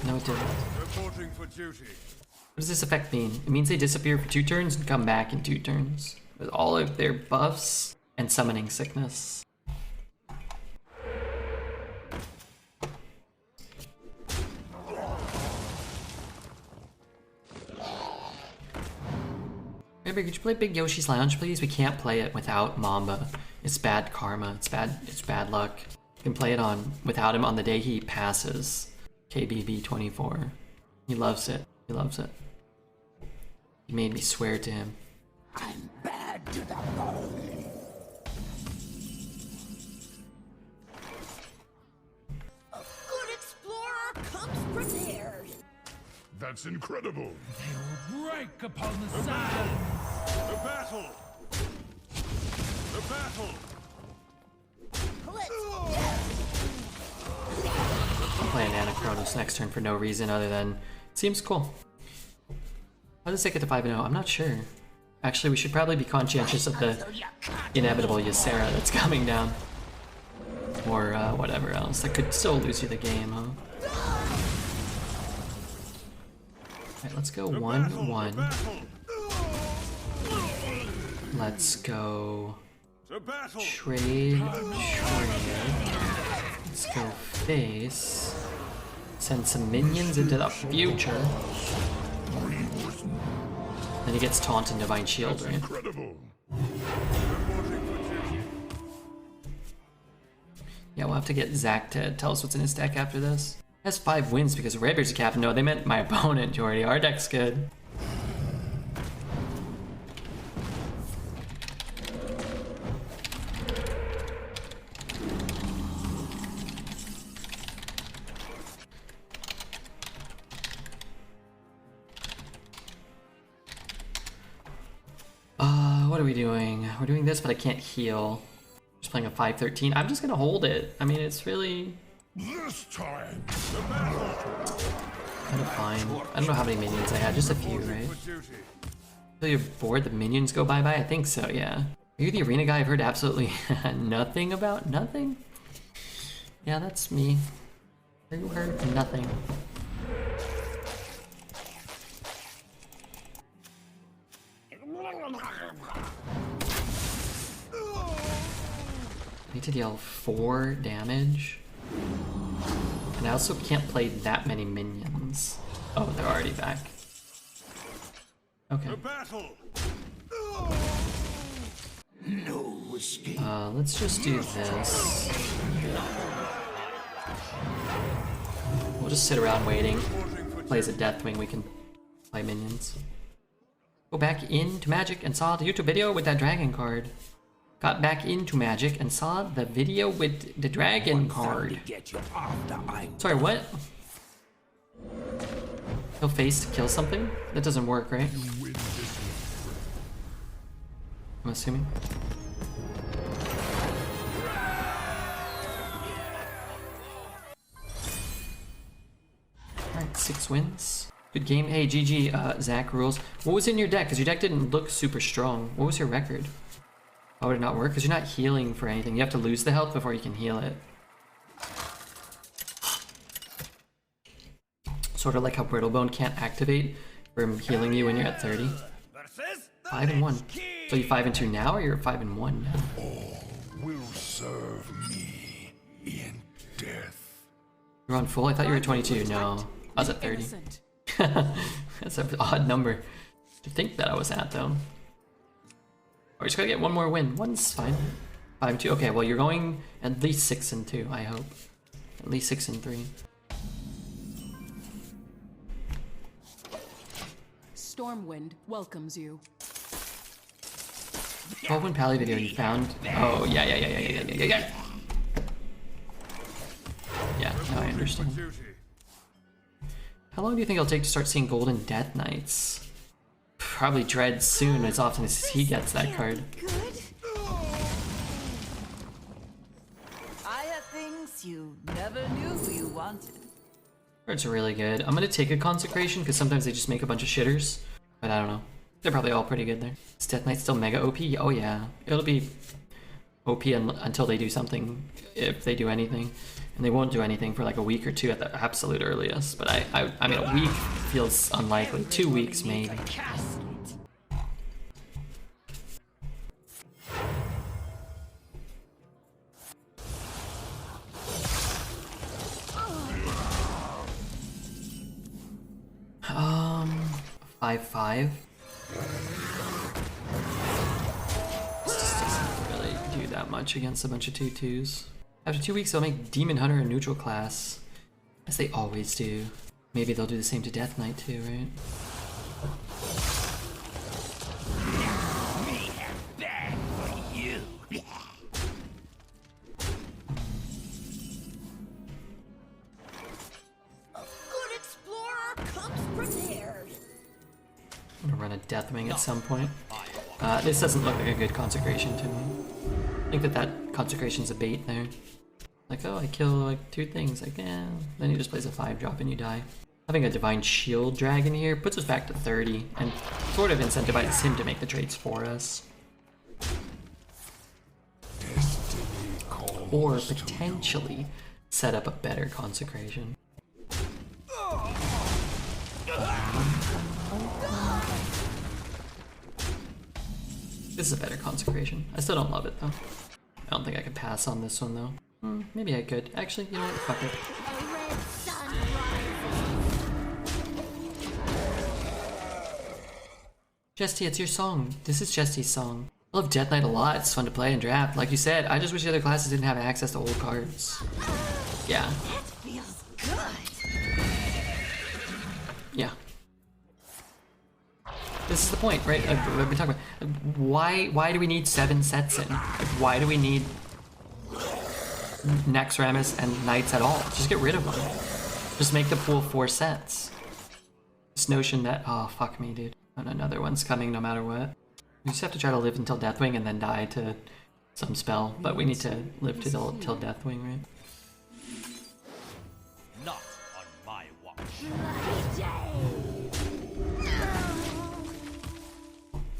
No, it didn't. Reporting for duty. What does this effect mean? It means they disappear for 2 turns and come back in 2 turns. With all of their buffs and summoning sickness. Maybe could you play Big Yoshi's Lounge, please? We can't play it without Mamba. It's bad karma. It's bad luck. You can play it on without him on the day he passes. KBB24. He loves it. He loves it. He made me swear to him. I'm bad to the bone. A good explorer comes prepared. That's incredible. Break upon the sand. The battle. The battle. I'm playing Anachronos next turn for no reason other than it seems cool. How does it get to 5-0? I'm not sure. Actually, we should probably be conscientious of the inevitable Ysera that's coming down. Or whatever else. That could still lose you the game, huh? Alright, let's go 1-1. Let's go trade. Let's go face. Send some minions into the future. Then he gets Taunt and Divine Shield, right? Yeah, we'll have to get Zach to tell us what's in his deck after this. He has 5 wins because Rarebeard's a captain. No, they meant my opponent, Jordy. Our deck's good. What are we doing? We're doing this, but I can't heal. There's just playing a 5-13. I'm just gonna hold it. I mean, it's really This time, the battle. kind of fine. I don't know how many minions I had, just a few, right? For duty. So you're bored the minions go bye-bye? I think so, yeah. Are you the arena guy? I've heard absolutely nothing about nothing. Yeah, that's me. You heard nothing. I need to deal 4 damage. And I also can't play that many minions. Oh, they're already back. Okay. The battle. No escape. Let's just do this. We'll just sit around waiting. Plays a Deathwing, we can play minions. Go back into Magic and saw the YouTube video with that dragon card. Got back into Magic and saw the video with the dragon card. Get you after I'm Sorry, what? No face to kill something? That doesn't work, right? I'm assuming. Alright, 6 wins. Good game. Hey, GG, Zach Rules. What was in your deck? Because your deck didn't look super strong. What was your record? Why would it not work? Because you're not healing for anything. You have to lose the health before you can heal it. Sort of like how Brittlebone can't activate from healing you when you're at 30. 5-1. So you 5-2 now, or you're 5-1 now? Will serve me in death. You're on full? I thought you were at 22. No, I was at 30. Innocent. That's an odd number to think that I was at, though. We're just gonna get one more win. One's fine. 5-2. Okay, well, you're going at least 6-2, I hope. At least 6-3. Stormwind welcomes you. 12-win Pally video you found. Oh, yeah. Yeah, now I understand. Duty. How long do you think it'll take to start seeing Golden Death Knights? Probably Dread soon, as often as he gets that card. Good. I have things you never knew you wanted. Cards are really good. I'm gonna take a Consecration, because sometimes they just make a bunch of shitters. But I don't know. They're probably all pretty good there. Is Death Knight still mega OP? Oh yeah. It'll be OP until they do something, if they do anything. And they won't do anything for like a week or 2 at the absolute earliest. But I mean, a week feels unlikely. 2 weeks maybe. Um, 5-5. This just doesn't really do that much against a bunch of 2/2s. After 2 weeks, they'll make Demon Hunter a neutral class, as they always do. Maybe they'll do the same to Death Knight too, right? Good explorer comes prepared. I'm gonna run a Deathwing at some point. This doesn't look like a good Consecration to me. I think that Consecration's a bait there. Like, oh, I kill like 2 things. Like, yeah. Then he just plays a 5-drop and you die. Having a Divine Shield Dragon here puts us back to 30 and sort of incentivizes him to make the trades for us. Or potentially set up a better Consecration. This is a better Consecration. I still don't love it though. I don't think I could pass on this one though. Maybe I could. Actually, you know what? Fuck it. Jesty, it's your song. This is Jesty's song. I love Death Knight a lot. It's fun to play and draft. Like you said, I just wish the other classes didn't have access to old cards. Yeah. That feels good. Yeah. This is the point, right? I've been talking about. Why do we need 7 sets in? Like, why do we need Naxxramas and Knights at all? Just get rid of them. Just make the pool 4 sets. This notion that, oh, fuck me, dude. And another one's coming no matter what. You just have to try to live until Deathwing and then die to some spell, but we need to live till Deathwing, right? Not on my watch.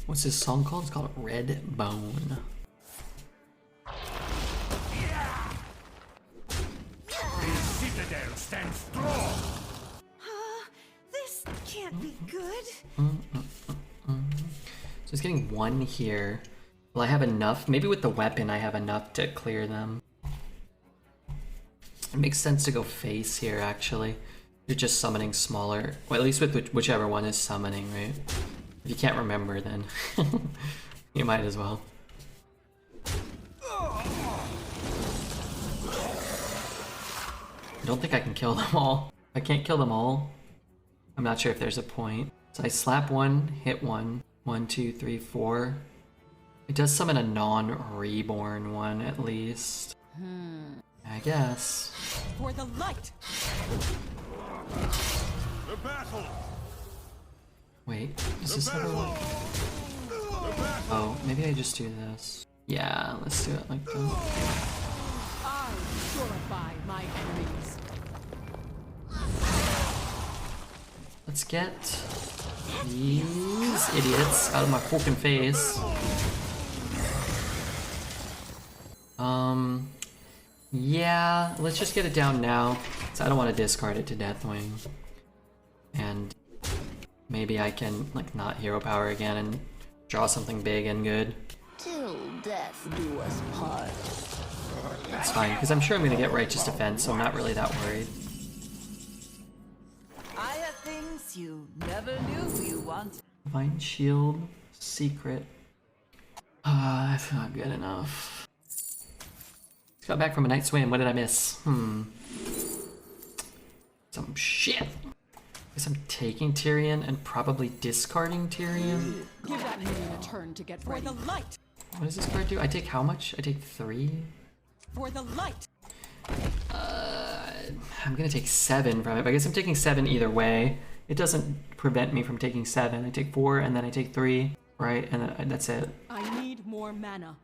What's this song called? It's called Red Bone. Citadel stands strong. This can't be good. So it's getting one here. Will I have enough? Maybe with the weapon I have enough to clear them. It makes sense to go face here, actually. You're just summoning smaller. Well, at least with whichever one is summoning, right? If you can't remember, then you might as well. I don't think I can kill them all. If I can't kill them all, I'm not sure if there's a point. So I slap one, hit one. 1, 2, 3, 4. It does summon a non-reborn one, at least. I guess. For the light. The battle. Wait, does this ever work? Oh, maybe I just do this. Yeah, let's do it like that. I purify my enemies. Let's get these idiots out of my fucking face. Yeah, let's just get it down now. So I don't want to discard it to Deathwing. And maybe I can, like, not hero power again and draw something big and good. Till death do us part. That's fine, because I'm sure I'm going to get Righteous Defense, so I'm not really that worried. I have things you never knew you wanted. Divine Shield, Secret. That's not good enough. Just got back from a night swim. What did I miss? Some shit. Guess I'm taking Tyrion and probably discarding Tyrion. Give that minion a turn to get ready. For the light. What does this card do? I take how much? I take 3. For the light. I'm gonna take 7 from it, but I guess I'm taking 7 either way. It doesn't prevent me from taking 7. I take 4 and then I take 3, right? And then that's it. I need more mana.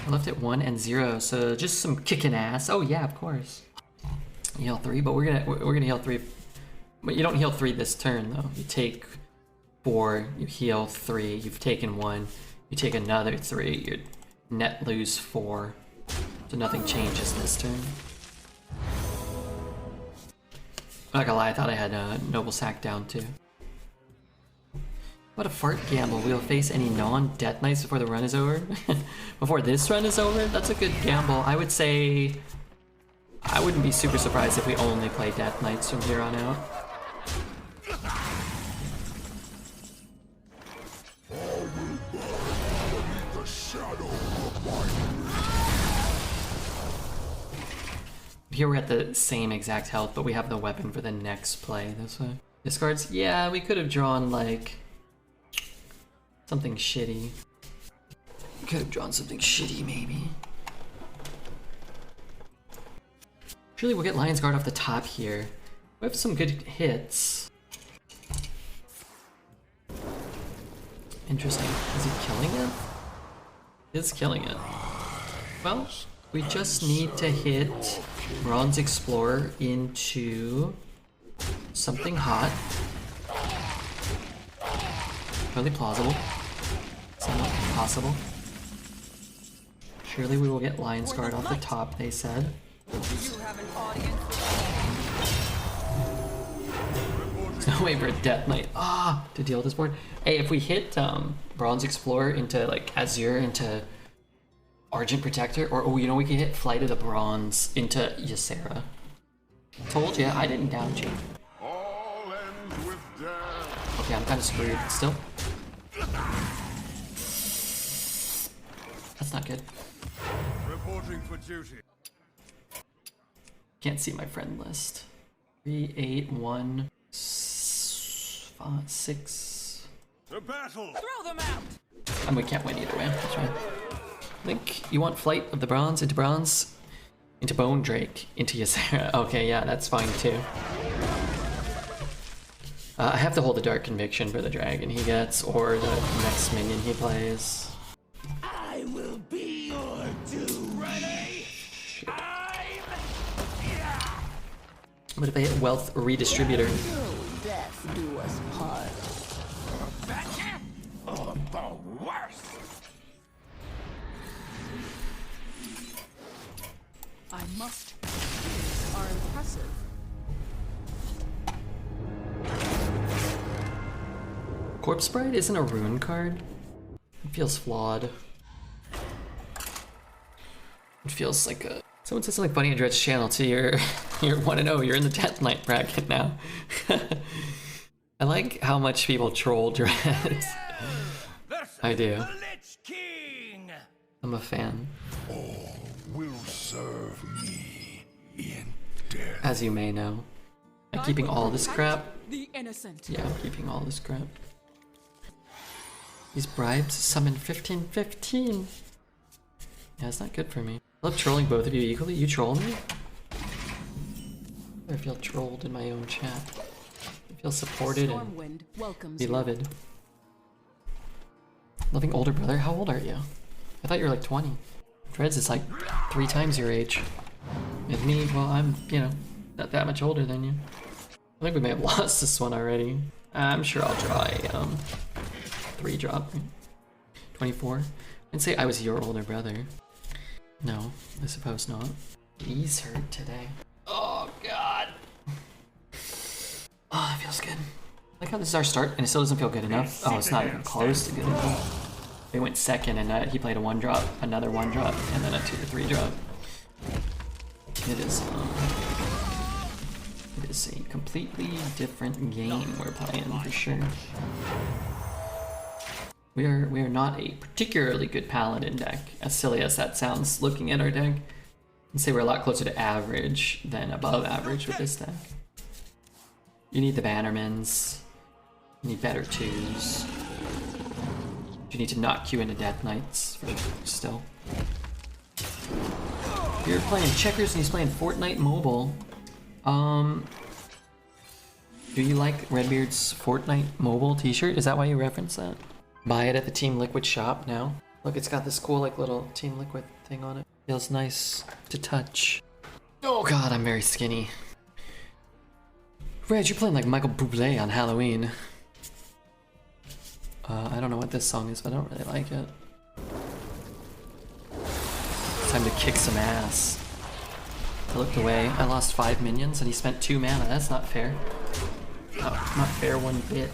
I left it 1 and 0, so just some kicking ass. Oh yeah, of course. Heal 3, but we're gonna heal 3. But you don't heal 3 this turn though. You take 4, you heal 3, you've taken 1, you take another 3, you net lose 4. So nothing changes this turn. I'm not gonna lie, I thought I had Noble Sack down too. What a fart gamble. We'll face any non-Death Knights before the run is over. Before this run is over? That's a good gamble. I would say... I wouldn't be super surprised if we only play Death Knights from here on out. Here we're at the same exact health, but we have the weapon for the next play this way. Discards? Yeah, we could have drawn like... something shitty. Could have drawn something shitty, maybe. Surely we'll get Lion's Guard off the top here. We have some good hits. Interesting. Is he killing it? He is killing it. Well, we just need to hit Bronze Explorer into something hot. Really plausible. Somewhat possible. Surely we will get Lion's Guard off the top, they said. There's no way for a Death Knight to deal with this board. Hey, if we hit Bronze Explorer into like Azure into Argent Protector, or oh, you know, we can hit Flight of the Bronze into Ysera. Told ya, I didn't doubt you. All ends with death. Okay, I'm kind of screwed still. That's not good. Reporting for duty. Can't see my friend list. 3, 8, 1, 5, 6. The battle. Throw them out. And we can't win either way. That's right. I think you want Flight of the Bronze, into Bone Drake, into Ysera. Okay, yeah, that's fine too. I have to hold the Dark Conviction for the dragon he gets, or the next minion he plays. What if I hit wealth redistributor? Till death do us part. Oh, the worst. I must. These are impressive. Corpse Bride isn't a rune card. It feels flawed. It feels like a... Someone said something funny on Dred's channel too. You're 1-0. You're in the Death Knight bracket now. I like how much people troll Dred. I do. I'm a fan. All will serve me in death. As you may know. I'm keeping all this crap. The innocent. Yeah, I'm keeping all this crap. These bribes summon 15-15. Yeah, it's not good for me. I love trolling both of you equally. You troll me? I feel trolled in my own chat. I feel supported and Stormwind welcomes you. beloved. Loving older brother? How old are you? I thought you were like 20. Dreads is like 3 times your age. And me, well, I'm, you know, not that much older than you. I think we may have lost this one already. I'm sure I'll draw a 3 drop. 24. I'd say I was your older brother. No, I suppose not. Knees hurt today. Oh god. Oh, that feels good. I like how this is our start and it still doesn't feel good enough. Oh, it's not even close to good enough. They went second and he played a 1-drop, another 1-drop, and then a 2 or 3 drop. It is a completely different game we're playing for sure. We are not a particularly good Paladin deck, as silly as that sounds looking at our deck. I'd say we're a lot closer to average than above average with this deck. You need the Bannermans, you need better 2s. You need to not queue into Death Knights for still. If you're playing checkers and he's playing Fortnite Mobile, do you like Redbeard's Fortnite Mobile t-shirt? Is that why you reference that? Buy it at the Team Liquid shop now. Look, it's got this cool like little Team Liquid thing on it. Feels nice to touch. Oh god, I'm very skinny. Red, you're playing like Michael Bublé on Halloween. I don't know what this song is, but I don't really like it. Time to kick some ass. I looked away. I lost 5 minions and he spent 2 mana. That's not fair. No, not fair one bit.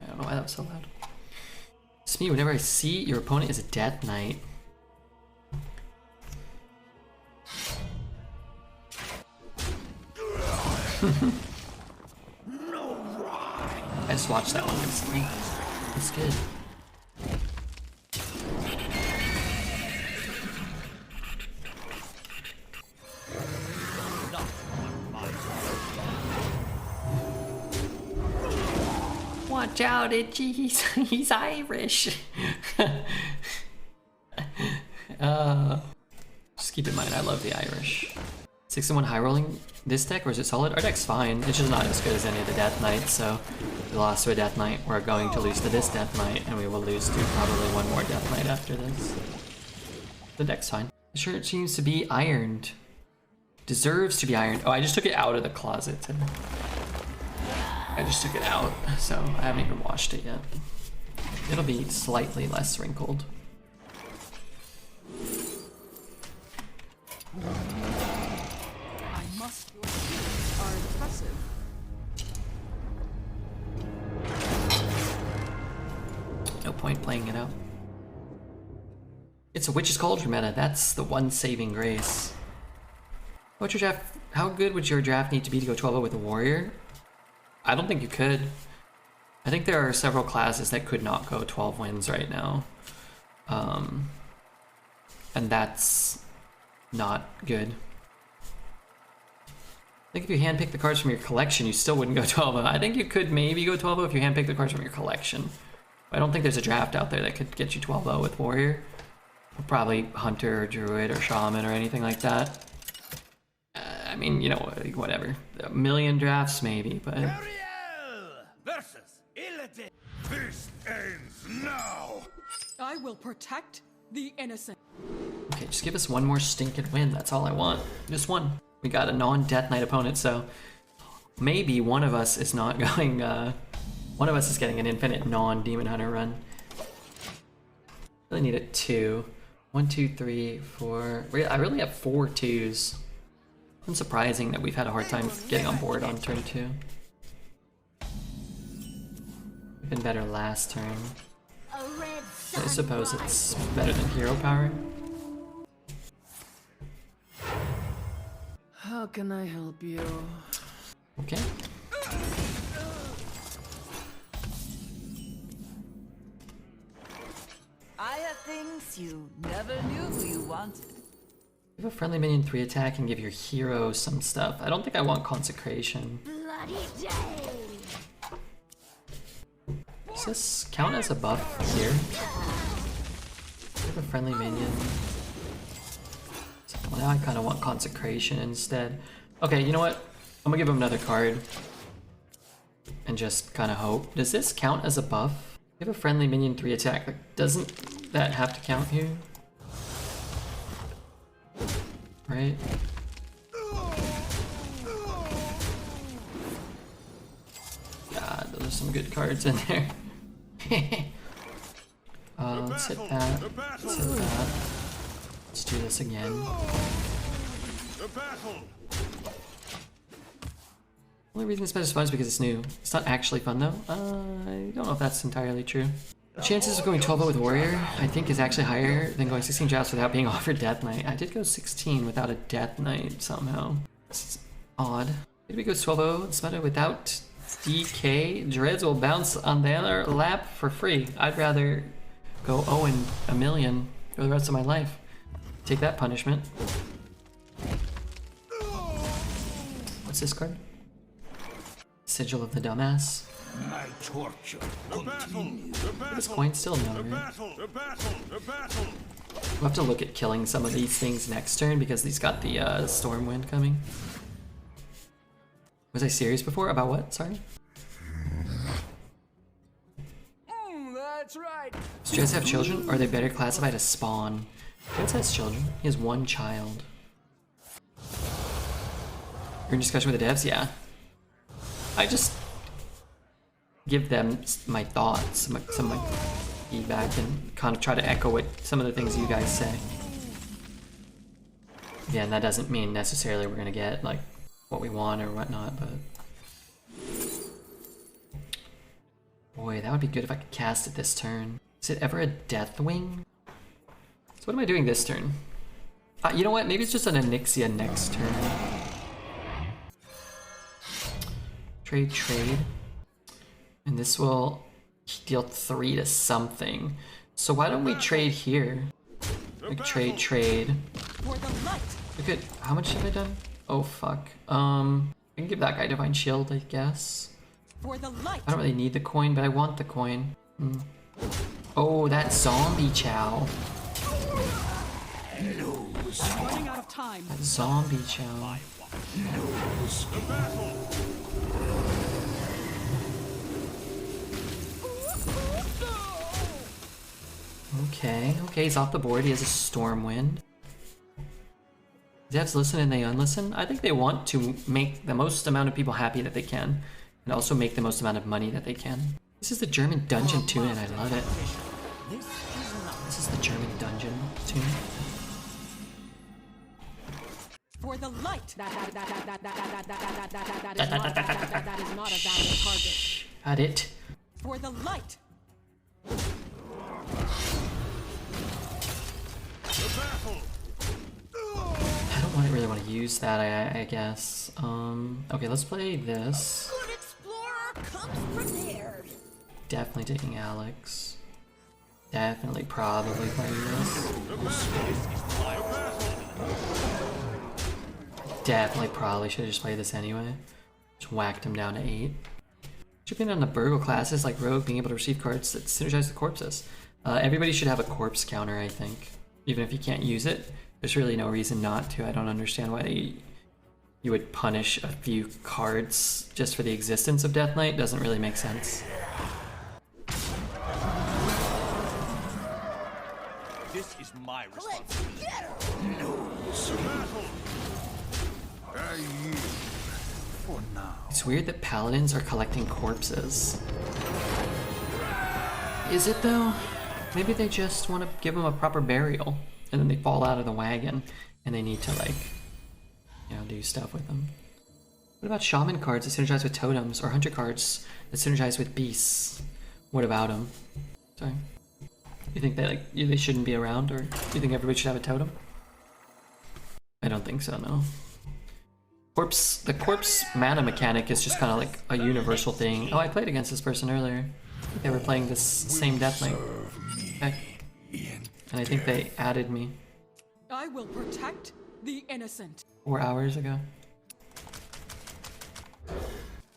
I don't know why that was so loud. It's me whenever I see your opponent is a Death Knight. I just watched that one recently. It's good. Watch out, he's Irish. Just keep in mind, I love the Irish. 6-1 high rolling this deck, or is it solid? Our deck's fine. It's just not as good as any of the Death Knights, so if we lost to a Death Knight, we're going to lose to this Death Knight, and we will lose to probably one more Death Knight after this. The deck's fine. The shirt seems to be ironed. Deserves to be ironed. Oh, I just took it out of the closet. I just took it out, so I haven't even washed it yet. It'll be slightly less wrinkled. I must. Your skills are impressive. No point playing it out. It's a Witch's Cauldron meta. That's the one saving grace. What's your draft? How good would your draft need to be to go 12-0 with a warrior? I don't think you could. I think there are several classes that could not go 12 wins right now. And that's not good. I think if you handpick the cards from your collection, you still wouldn't go 12-0. I think you could maybe go 12-0 if you handpick the cards from your collection. I don't think there's a draft out there that could get you 12-0 with warrior. Probably hunter or druid or shaman or anything like that. I mean, you know, whatever. A million drafts maybe, but... Ariel versus Illidan. This ends Now! I will protect the innocent. Okay, just give us one more stinking win. That's all I want. Just one. We got a non-Death Knight opponent, so maybe one of us is not going, one of us is getting an infinite non-Demon Hunter run. Really need a 2. 1, 2, 3, 4. I really have 4 2s. Unsurprising that we've had a hard time getting on board on turn 2. We've been better last turn. I suppose it's better than hero power. How can I help you? Okay. I have things you never knew you wanted. Give a friendly minion 3 attack and give your hero some stuff. I don't think I want consecration. Bloody day. Does this count as a buff here? Give a friendly minion. Well, now I kind of want consecration instead. Okay, you know what? I'm gonna give him another card. And just kind of hope. Does this count as a buff? Give a friendly minion 3 attack. Like, doesn't that have to count here? Right? God, those are some good cards in there. Let's hit that. Let's hit that. Let's do this again. The battle! The only reason it's better fun is because it's new. It's not actually fun though. I don't know if that's entirely true. The chances of going 12-0 with Warrior, I think, is actually higher than going 16 drafts without being offered Death Knight. I did go 16 without a Death Knight somehow. It's odd. Did we go 12-0 instead without DK? Dreads will bounce on the other lap for free. I'd rather go 0 and a million for the rest of my life. Take that punishment. What's this card? Sigil of the Dumbass. My torture The battle! continues. The battle! This coin still no, The right? battle! The battle! The battle! We'll have to look at killing some of these things next turn because he's got the Stormwind coming. Was I serious before? About what? Sorry? That's right. Does Drez have children? Or are they better classified as spawn? Drez has children. He has 1 child. You're in discussion with the devs? Yeah. I just give them my thoughts, some of my feedback, and kind of try to echo what some of the things you guys say. Yeah, and that doesn't mean necessarily we're gonna get like what we want or whatnot, but boy, that would be good if I could cast it this turn. Is it ever a Deathwing? So what am I doing this turn? You know what? Maybe it's just an Onyxia next turn. Trade. And this will deal 3 to something. So why don't we trade here? Like trade. For the light. Look at how much have I done? Oh fuck. I can give that guy Divine Shield, I guess. For the light. I don't really need the coin, but I want the coin. Oh, that zombie chow. I'm running out of time. That zombie chow. The battle! Okay, he's off the board. He has a Stormwind. Devs listen and they unlisten. I think they want to make the most amount of people happy that they can, and also make the most amount of money that they can. This is the German dungeon tune, and I love it. This is the German dungeon tune. For the light. That is not a valid target. Got it. For the light. The battle! I don't really want to use that, I guess. Okay, let's play this. Good explorer comes prepared. Definitely taking Alex. Definitely probably playing this. Definitely probably should have just played this anyway. Just whacked him down to 8. Chipping on the Burgle classes like Rogue, being able to receive cards that synergize with corpses. Everybody should have a corpse counter, I think. Even if you can't use it, there's really no reason not to. I don't understand why you would punish a few cards just for the existence of Death Knight. Doesn't really make sense. This is my Let's responsibility. get her! The battle! I yield for now. It's weird that paladins are collecting corpses. Is it though? Maybe they just want to give them a proper burial, and then they fall out of the wagon, and they need to like, you know, do stuff with them. What about shaman cards that synergize with totems, or hunter cards that synergize with beasts? What about them? Sorry. You think they they shouldn't be around, or do you think everybody should have a totem? I don't think so, no. The corpse mana mechanic is just kind of like a universal thing. Oh, I played against this person earlier. I think they were playing this same Death Knight. Okay. And I think they added me I will protect the innocent. 4 hours ago.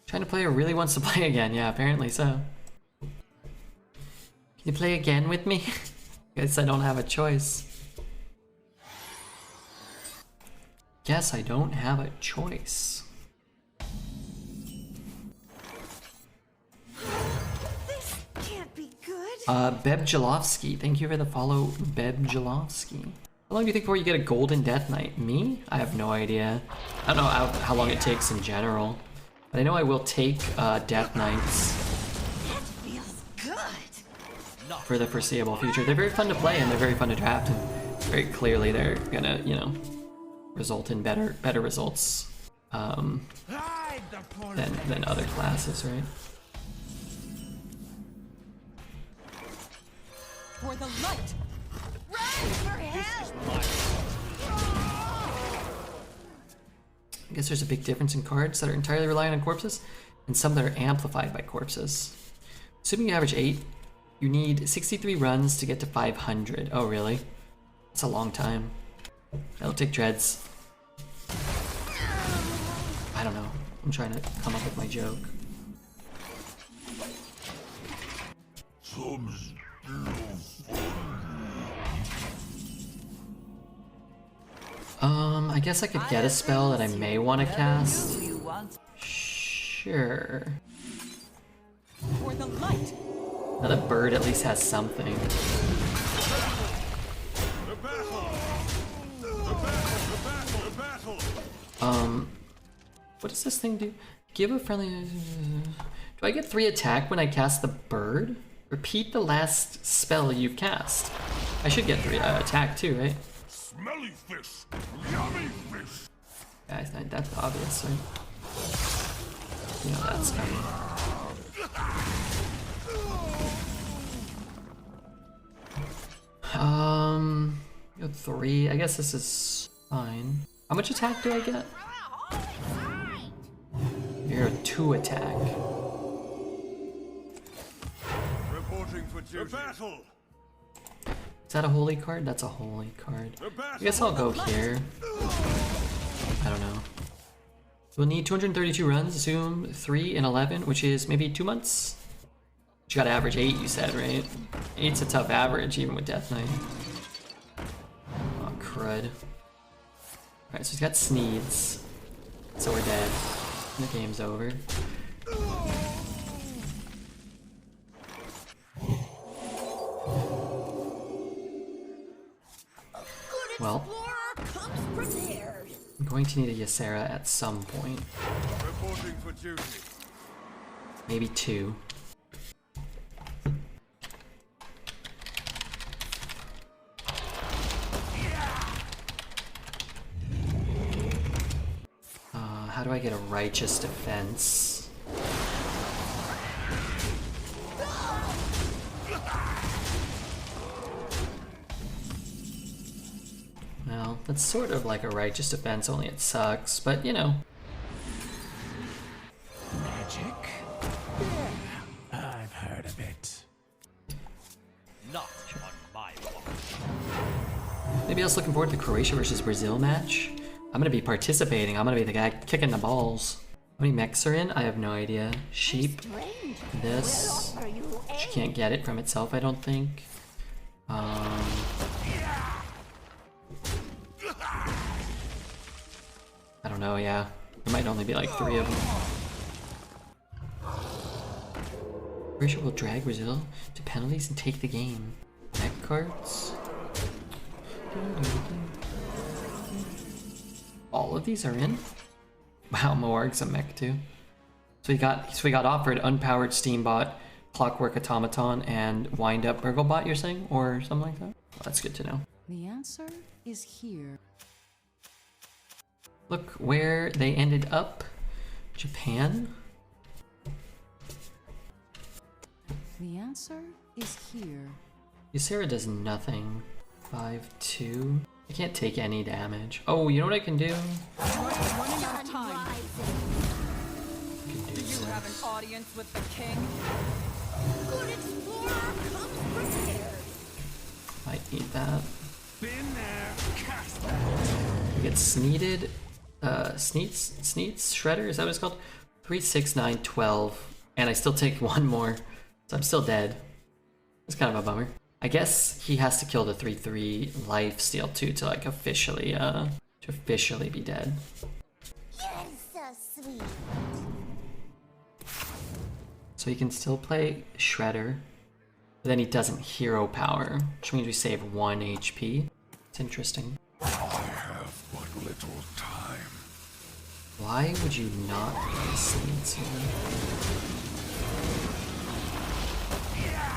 Trying to play who really wants to play again. Yeah, apparently so. Can you play again with me? Guess I don't have a choice. Guess I don't have a choice. This can't be good. Beb Jalowski, thank you for the follow, Beb Jalowski. How long do you think before you get a golden Death Knight? Me? I have no idea. I don't know how long it takes in general. But I know I will take Death Knights Feels good. for the foreseeable future. They're very fun to play and they're very fun to draft, and very clearly they're gonna, you know, result in better results than other classes, right? For the light. Run for help! I guess there's a big difference in cards that are entirely reliant on corpses and some that are amplified by corpses. Assuming you average 8, you need 63 runs to get to 500. Oh, really? That's a long time. That'll take dreads. I don't know. I'm trying to come up with my joke. I guess I could get a spell that I may want to cast. You want Sure. For the light. Now the bird at least has something. The battle! The battle! The battle! The battle! What does this thing do? Give a friendly... Do I get 3 attack when I cast the bird? Repeat the last spell you've cast. I should get 3 attack too, right? Smelly fish! Yummy fish! Yeah, that's obvious, right? You know that's coming. You have 3. I guess this is fine. How much attack do I get? You're a 2 attack. Reporting for duty. The battle! Is that a holy card? That's a holy card. The battle! I guess I'll go here. I don't know. We'll need 232 runs, assume 3 and 11, which is maybe 2 months? You gotta average 8, you said, right? 8's a tough average, even with Death Knight. Oh, crud. Alright, so he's got Sneeds. So we're dead. The game's over. Well, Explorer comes prepared. I'm going to need a Ysera at some point. Reporting for duty. Maybe 2. How do I get a righteous defense? Well, that's sort of like a righteous defense, only it sucks, but you know. Magic? Yeah, I've heard of it. Not on my watch. Maybe I was looking forward to the Croatia versus Brazil match. I'm gonna be participating. I'm gonna be the guy kicking the balls. How many mechs are in? I have no idea. Sheep. This. She can't get it from itself, I don't think. I don't know, yeah. There might only be like 3 of them. Croatia will drag Brazil to penalties and take the game. Mech cards? All of these are in? Wow, Moarg's a mech too. So we got offered Unpowered Steambot, Clockwork Automaton, and Wind Up Burglebot, you're saying? Or something like that? Well, that's good to know. The answer is here. Look where they ended up. Japan? The answer is here. Ysera does nothing. 5-2. I can't take any damage. Oh, you know what I can do? Running out of time. I can do this. Have an audience with the king? Good explorer comes prepared. Might need that. Been there, cast We get Sneeded. Sneeds Shredder, is that what it's called? 3, 6, 9, 12. And I still take one more. So I'm still dead. It's kind of a bummer. I guess he has to kill the 3/3 life steal too to like officially be dead. You're so sweet. So he can still play Shredder, but then he doesn't hero power, which means we save 1 HP. It's interesting. I have but little time. Why would you not play Sneeds here?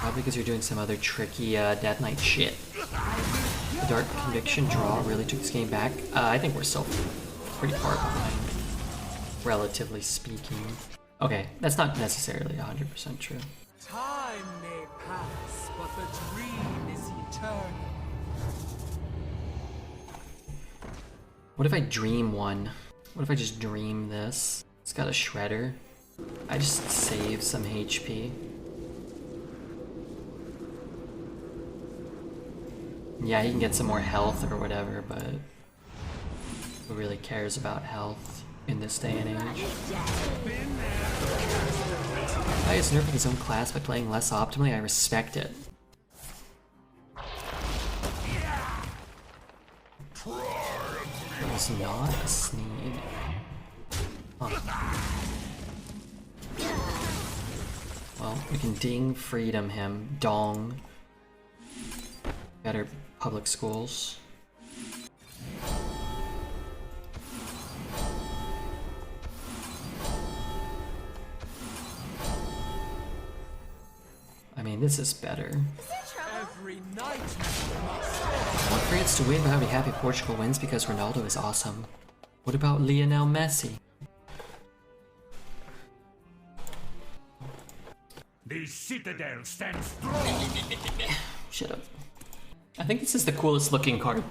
Probably because you're doing some other tricky Death Knight shit. The Dark Conviction draw really took this game back. I think we're still pretty far behind, relatively speaking. Okay, that's not necessarily 100% true. Time may pass, but the dream is eternal. What if I dream one? What if I just dream this? It's got a Shredder. I just save some HP. Yeah, he can get some more health or whatever, but who really cares about health in this day and age? I is nerfing his own class by playing less optimally. I respect it. It was not a Sneed. Huh. Well, we can ding freedom him. Dong. Better public schools. I mean, this is better. Every night must. I want France to win, but I'll be happy if Portugal wins because Ronaldo is awesome. What about Lionel Messi? The citadel stands strong. Shut up. I think this is the coolest looking card.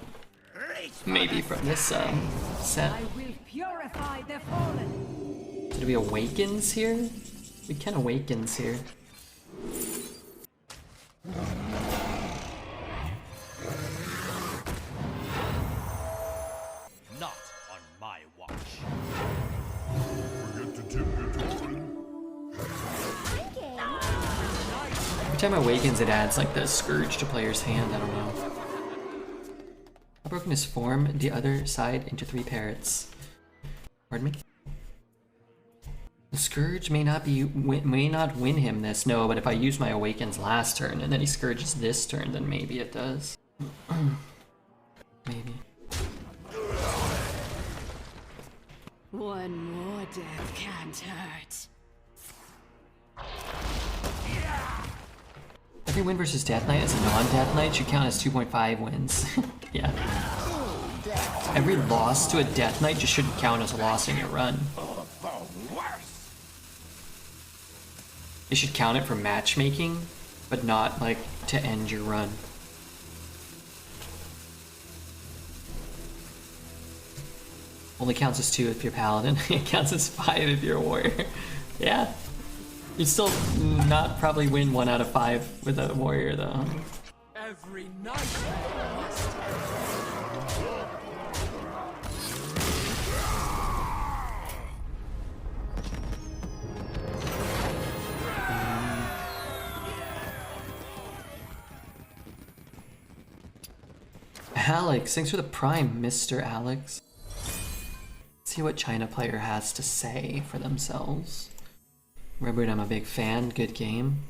Maybe from this set. I will purify the fallen. Did we Awakens here? We can Awakens here. Not on my watch. Forget to tip your token. Every time I Awakens, it adds like the Scourge to player's hand. I don't know. I've broken his form the other side into 3 parrots. Pardon me? The Scourge may not win him this, no, but if I use my Awakens last turn and then he Scourges this turn, then maybe it does. Maybe. One more death can't hurt. Every win versus Death Knight as a non-Death Knight should count as 2.5 wins. Yeah. Every loss to a Death Knight just shouldn't count as a loss in your run. It should count it for matchmaking, but not like to end your run. Only counts as 2 if you're Paladin. It counts as 5 if you're a warrior. Yeah. You'd still not probably win 1 out of 5 with a warrior though. Every night must. Alex, thanks for the prime, Mr. Alex. Let's see what China player has to say for themselves. Remember, I'm a big fan, good game.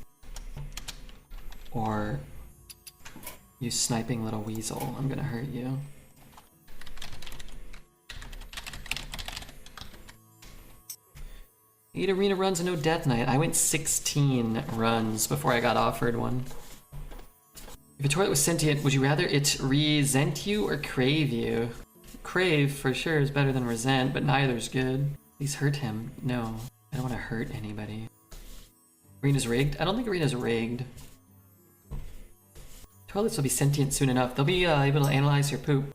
Or You sniping little weasel, I'm gonna hurt you. 8 arena runs and no death knight. I went 16 runs before I got offered one. If a toilet was sentient, would you rather it resent you or crave you? Crave for sure is better than resent, but neither's good. Please hurt him. No, I don't want to hurt anybody. Arena's rigged? I don't think arena's rigged. Toilets will be sentient soon enough. They'll be able to analyze your poop.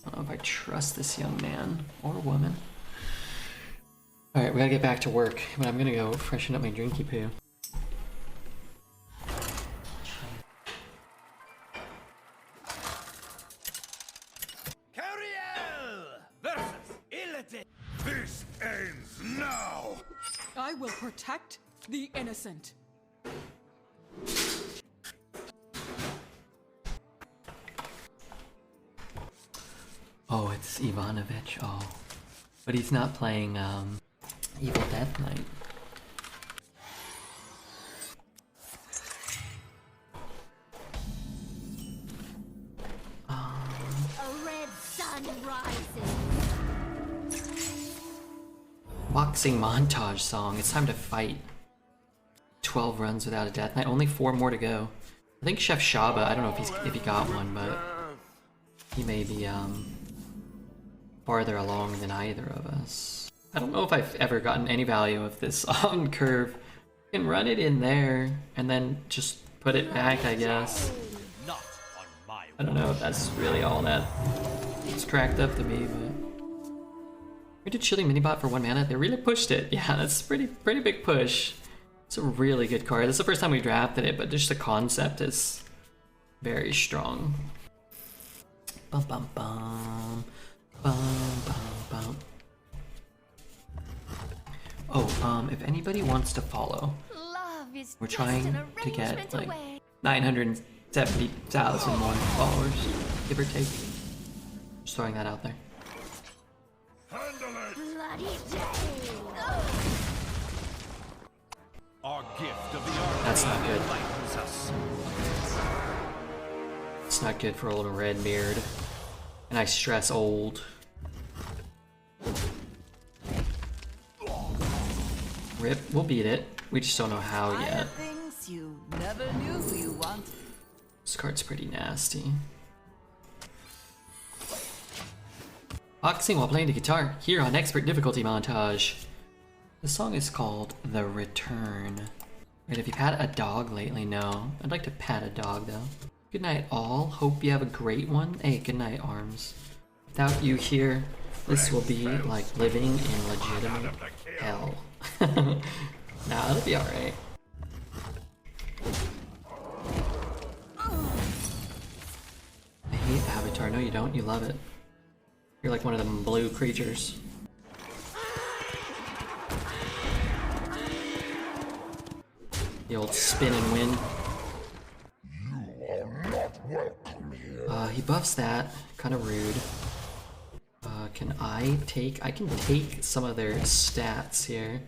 I don't know if I trust this young man or woman. Alright, we gotta get back to work, but I'm gonna go freshen up my drinky poo. This ends now! I will protect the innocent. Oh, it's Ivanovich. Oh. But he's not playing Evil Death Knight. A red sun rises. Boxing montage song. It's time to fight. 12 runs without a death knight. Only 4 more to go. I think Chef Shaba, I don't know if he got one, but he may be farther along than either of us. I don't know if I've ever gotten any value of this on curve. You can run it in there and then just put it back, I guess. Not on my I don't know if that's really all that it's cracked up to be, but we did Chilling Minibot for 1 mana. They really pushed it. Yeah, that's pretty big push. It's a really good card. This is the first time we drafted it, but just the concept is very strong. Bum bum bum. Bum bum bum. Oh, if anybody wants to follow, Love is we're just trying an to get arrangement like away. 970,000 more followers, give or take. Just throwing that out there. Handle it! Bloody day. Our gift of the arcade That's not good. enlightens us. It's not good for old Redbeard. And I stress old. Rip, we'll beat it. We just don't know how I yet. have things you never knew you wanted. This card's pretty nasty. Boxing while playing the guitar, here on Expert Difficulty Montage. The song is called The Return. Right, have you pat a dog lately? No. I'd like to pat a dog though. Good night all, hope you have a great one. Hey, good night Arms. Without you here, this will be like living in legitimate hell. Nah, it'll be alright. I hate Avatar. No, you don't. You love it. You're like one of them blue creatures. The old spin and win. You are not welcome here. He buffs that. Kind of rude. Can I take... I can take some of their stats here.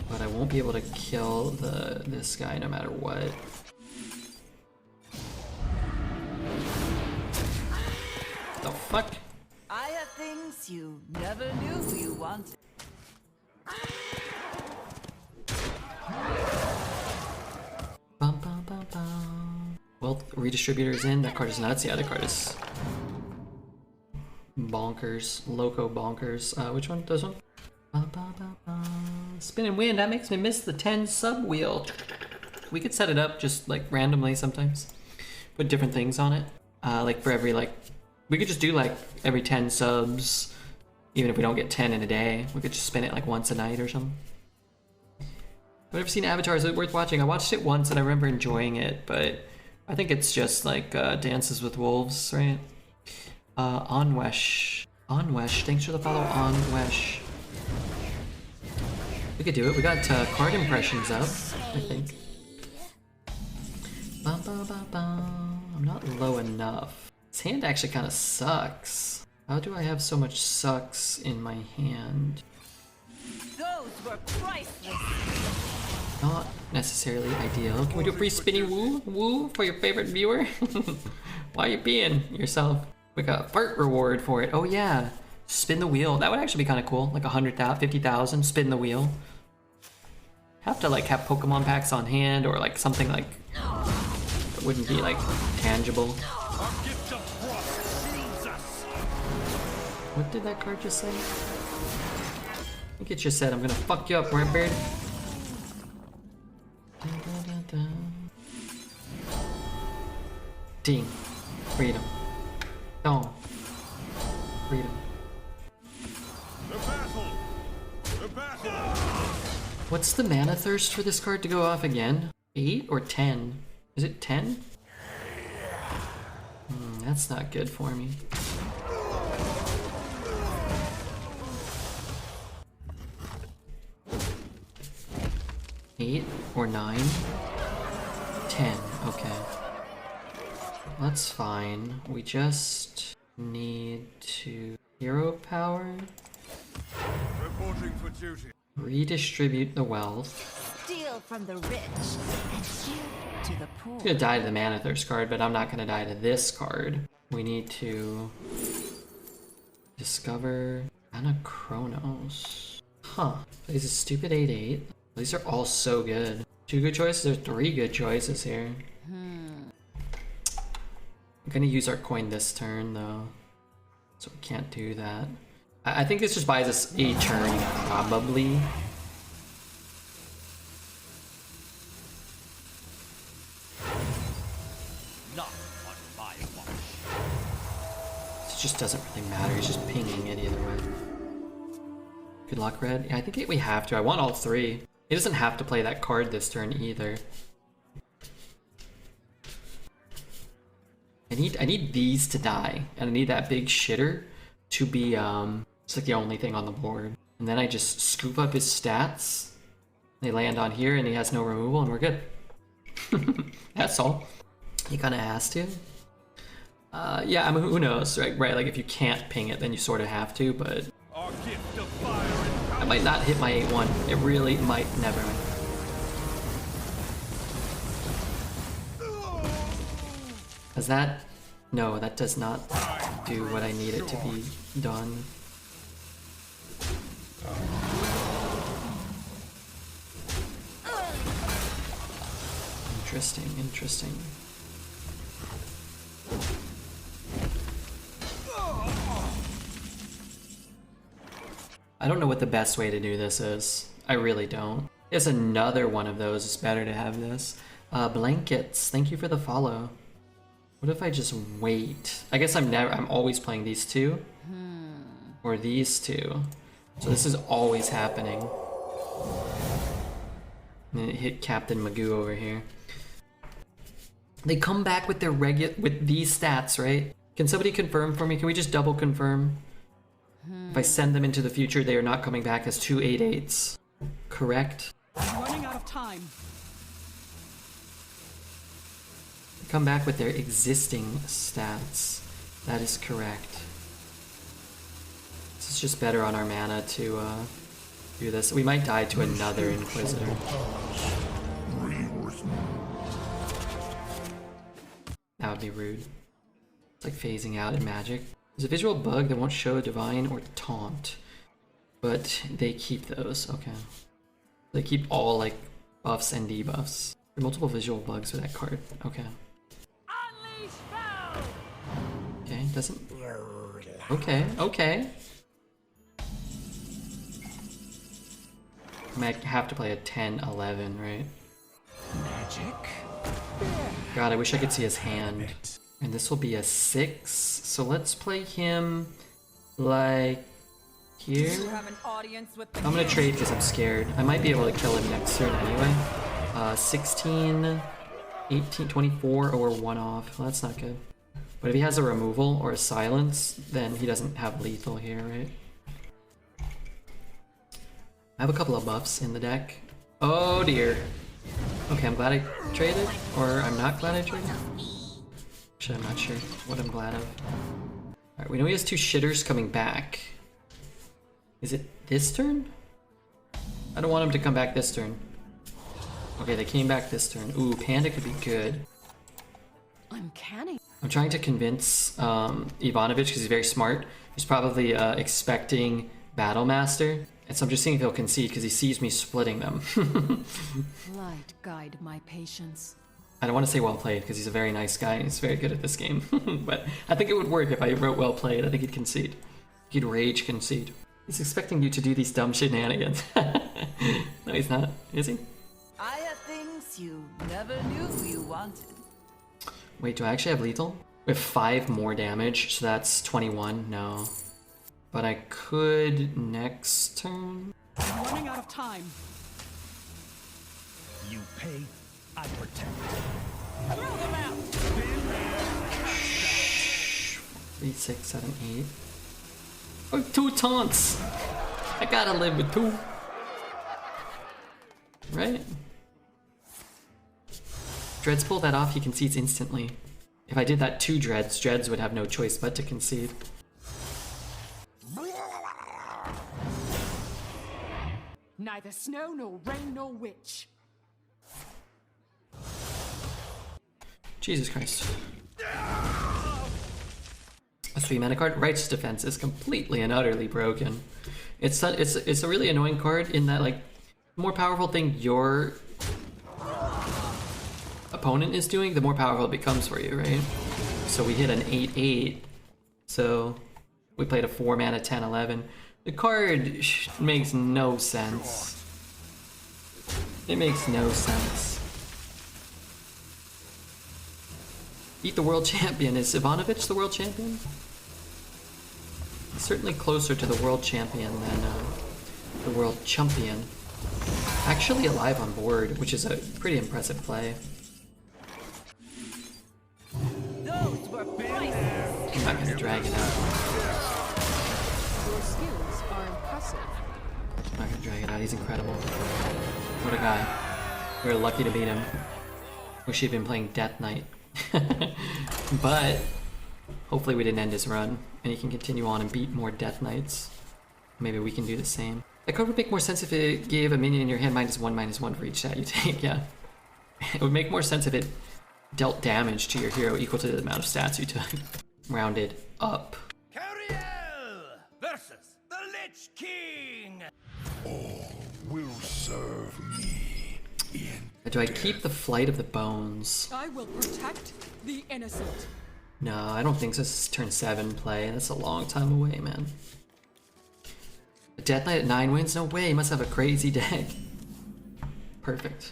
But I won't be able to kill this guy no matter what. The fuck? I have things you never knew you wanted. Bum, bum, bum, bum. Well, redistributor's in. That card is nuts. The other card is bonkers. Loco bonkers. Which one? This one? Bum, bum, bum, bum. Spin and win. That makes me miss the 10 sub wheel. We could set it up just like randomly sometimes. Put different things on it. Like for every like, we could just do like every 10 subs. Even if we don't get 10 in a day, we could just spin it like once a night or something. I've never seen Avatar. Is it worth watching? I watched it once and I remember enjoying it, but I think it's just like Dances with Wolves, right? Onwesh. Onwesh, thanks for the follow, Onwesh. We could do it. We got card impressions up, I think. Bum, bum, bum, bum. I'm not low enough. This hand actually kind of sucks. How do I have so much sucks in my hand? Those were priceless. Not necessarily ideal. Can we do a free spinny woo for your favorite viewer? Why are you being yourself? We got a fart reward for it. Oh yeah, spin the wheel. That would actually be kind of cool. Like 100,000, 50,000. Spin the wheel. Have to like have Pokemon packs on hand or like something like that wouldn't be like tangible. What did that card just say? I think it just said, I'm gonna fuck you up, Rampbeard. Ding. Freedom. No. Freedom. The battle! The battle! What's the mana thirst for this card to go off again? 8 or 10? Is it 10? That's not good for me. 8 or 9? 10, okay. That's fine. We just need to hero power. Reporting for duty. Redistribute the wealth. Steal from the rich and give to the poor. I'm gonna die to the Mana Thirst card, but I'm not gonna die to this card. We need to discover Anachronos. Huh. Plays a stupid 8/8. These are all so good. 2 good choices or 3 good choices here. I'm gonna use our coin this turn though, so we can't do that. I think this just buys us a turn, probably. Not on my watch. It just doesn't really matter. He's just pinging it either way. Good luck, Red. Yeah, I think we have to. I want all 3. He doesn't have to play that card this turn either. I need these to die, and I need that big shitter to be it's like the only thing on the board. And then I just scoop up his stats. They land on here, and he has no removal, and we're good. That's all. He kind of has to. Yeah, I mean, who knows, right? Right, like if you can't ping it, then you sort of have to, but Our gift of fire and I might not hit my 8/1. It really might never. Does that? No, that does not do what I need it to be done. Interesting, interesting. I don't know what the best way to do this is. I really don't. There's another one of those. It's better to have this. Blankets. Thank you for the follow. What if I just wait? I guess I'm always playing these 2. Or these 2. So this is always happening. And then it hit Captain Magoo over here. They come back with their with these stats, right? Can somebody confirm for me? Can we just double confirm? If I send them into the future, they are not coming back as 2 8/8s. Correct? I'm running out of time. Come back with their existing stats. That is correct. This is just better on our mana to do this. We might die to another Inquisitor. That would be rude. It's like phasing out in Magic. There's a visual bug that won't show Divine or Taunt, but they keep those. Okay. They keep all like buffs and debuffs. There are multiple visual bugs with that card. Okay. Okay, doesn't. Okay, okay. I might have to play a 10/11, right? Magic. God, I wish I could see his hand. And this will be a 6. So let's play him like here. I'm gonna trade because I'm scared. I might be able to kill him next turn anyway. 16, 18, 24, or 1 off. Well, that's not good. But if he has a removal or a silence, then he doesn't have lethal here, right? I have a couple of buffs in the deck. Oh dear. Okay, I'm glad I traded, or I'm not glad I traded. Actually, I'm not sure what I'm glad of. Alright, we know he has 2 shitters coming back. Is it this turn? I don't want him to come back this turn. Okay, they came back this turn. Ooh, Panda could be good. I'm canny. I'm trying to convince Ivanovic, because he's very smart. He's probably expecting Battle Master. And so I'm just seeing if he'll concede, because he sees me splitting them. Light guide my patience. I don't want to say well played, because he's a very nice guy. He's very good at this game. But I think it would work if I wrote well played. I think he'd concede. He'd rage concede. He's expecting you to do these dumb shenanigans. No, he's not. Is he? I have things you never knew you wanted. Wait, do I actually have lethal? We have 5 more damage, so that's 21. No. But I could next turn. I'm running out of time. You pay, I protect. Throw them out. 3, 6, 7, 8. Oh, 2 taunts! I gotta live with 2. Right? Dreads pull that off, he concedes instantly. If I did that to Dreads, Dreads would have no choice but to concede. Neither snow nor rain nor witch. Jesus Christ. A 3 mana card. Righteous Defense is completely and utterly broken. It's a really annoying card in that, like, the more powerful thing your opponent is doing, the more powerful it becomes for you, right? So we hit an 8/8. So we played a 4 mana 10/11. The card makes no sense. It makes no sense. Beat the world champion. Is Ivanovic the world champion? He's certainly closer to the world champion than the world champion. Actually alive on board, which is a pretty impressive play. Those were priceless. I'm not gonna drag it out. Your skills are impressive. I'm not gonna drag it out. He's incredible. What a guy. We're lucky to beat him. Wish he'd been playing Death Knight. But hopefully we didn't end his run and he can continue on and beat more Death Knights. Maybe we can do the same. That card would make more sense if it gave a minion in your hand -1/-1 for each stat you take, yeah. It would make more sense if it dealt damage to your hero equal to the amount of stats you took. Rounded up. Cariel versus the Lich King. Will serve me in. Do I keep the Flight of the Bones? I will protect the innocent. No, I don't think so. This is turn 7 play. That's a long time away, man. A Death Knight at 9 wins? No way, he must have a crazy deck. Perfect.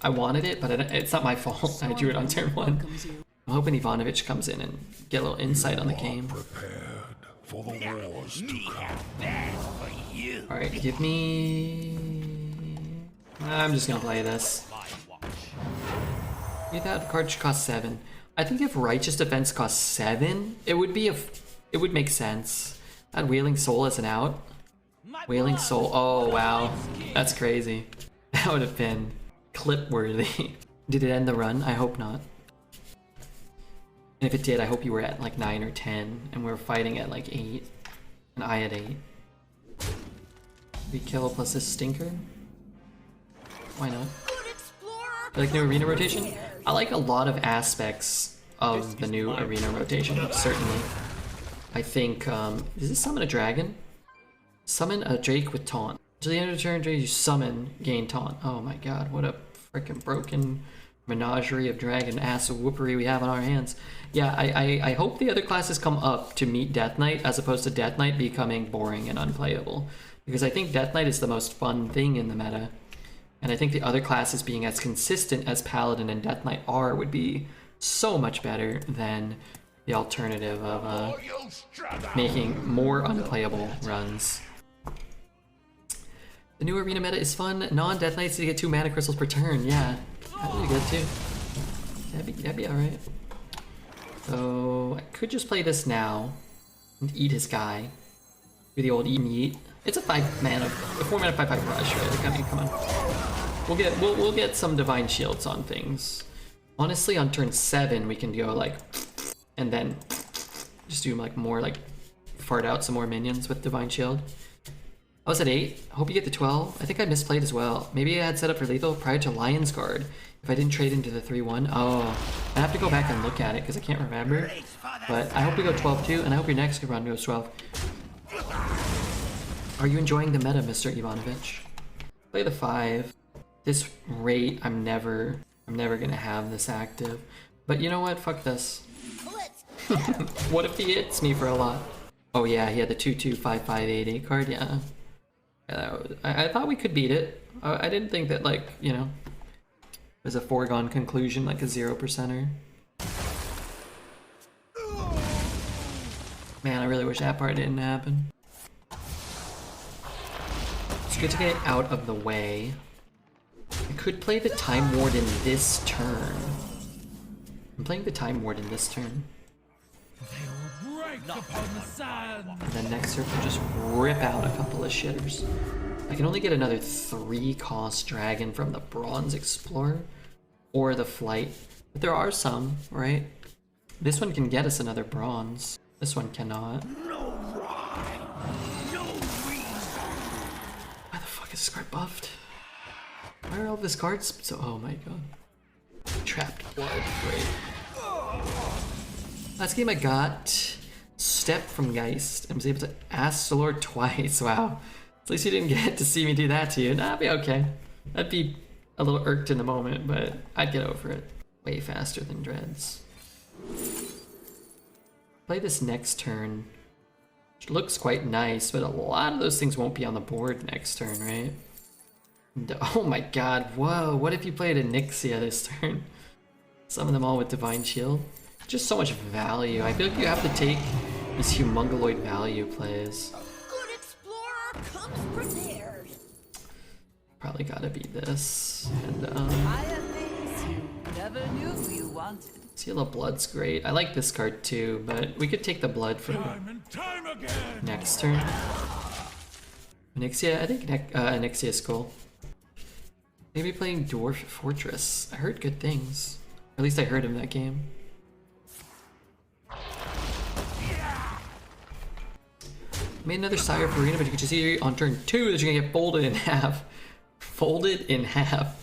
I wanted it, but it's not my fault. I drew it on turn 1. Welcomes you. I'm hoping Ivanovic comes in and get a little insight on the game. Prepared for the wars to come. Alright, give me... I'm just gonna play this. My watch. That card should cost 7. I think if Righteous Defense costs 7, it would make sense. Add Wailing Soul as an out. Wailing Soul, oh wow, that's crazy. That would have been clip worthy. Did it end the run? I hope not. And if it did, I hope you were at like 9 or 10 and we were fighting at like 8 and I at 8. We kill plus this stinker? Why not? You like new arena rotation? I like a lot of aspects of the new arena rotation, certainly. I think, does this summon a dragon? Summon a Drake with taunt. To the end of the turn, you summon, gain taunt. Oh my god, what a freaking broken menagerie of dragon ass whoopery we have on our hands. Yeah, I hope the other classes come up to meet Death Knight as opposed to Death Knight becoming boring and unplayable. Because I think Death Knight is the most fun thing in the meta. And I think the other classes being as consistent as Paladin and Death Knight are would be so much better than the alternative of making more unplayable runs. The new arena meta is fun. Non-Death Knights to get 2 mana crystals per turn. Yeah, that would be good too. That'd be alright. So I could just play this now and eat his guy. Do the old eat and eat. It's a 4 mana 5/5 rush, right? Like, I mean, come on. We'll get some divine shields on things. Honestly, on turn 7 we can go like, and then just do like more like fart out some more minions with divine shield. I was at 8. I hope you get the 12. I think I misplayed as well. Maybe I had set up for lethal prior to Lion's Guard. If I didn't trade into the 3-1. Oh, I have to go back and look at it because I can't remember. But I hope we go 12 too, and I hope your next run goes 12. Are you enjoying the meta, Mr. Ivanovich? Play the 5. This rate, I'm never gonna have this active. But you know what? Fuck this. What if he hits me for a lot? Oh yeah, he had the 2-2-5-5-8-8 card. Yeah. I thought we could beat it. I didn't think that, like, you know, it was a foregone conclusion, like a 0%er. Man, I really wish that part didn't happen. It's good to get out of the way. I could play the Time Warden this turn. I'm playing the Time Warden this turn. And then next turn, I'll just rip out a couple of shitters. I can only get another 3-cost dragon from the Bronze Explorer or the Flight. But there are some, right? This one can get us another bronze. This one cannot. Why the fuck is this card buffed? Why are all of his cards so... Oh my god. Trapped blood, great. Last game I got Step from Geist. I was able to ask the Lord twice. Wow. At least you didn't get to see me do that to you. Nah, I'd be okay. I'd be a little irked in the moment, but I'd get over it. Way faster than Dreads. Play this next turn. Which looks quite nice, but a lot of those things won't be on the board next turn, right? Oh my god, whoa, what if you played a Nixia this turn? Some of them all with Divine Shield. Just so much value. I feel like you have to take these humongoloid value plays. Good explorer comes prepared. Probably gotta be this. And I have things you never knew you wanted. Seal of Blood's great. I like this card too, but we could take the blood for next turn. Nixia, I think Nixia is cool. Maybe playing Dwarf Fortress. I heard good things. At least I heard him that game. Made another Sire of Arena, but you can just see on turn 2 that you're gonna get folded in half. Folded in half.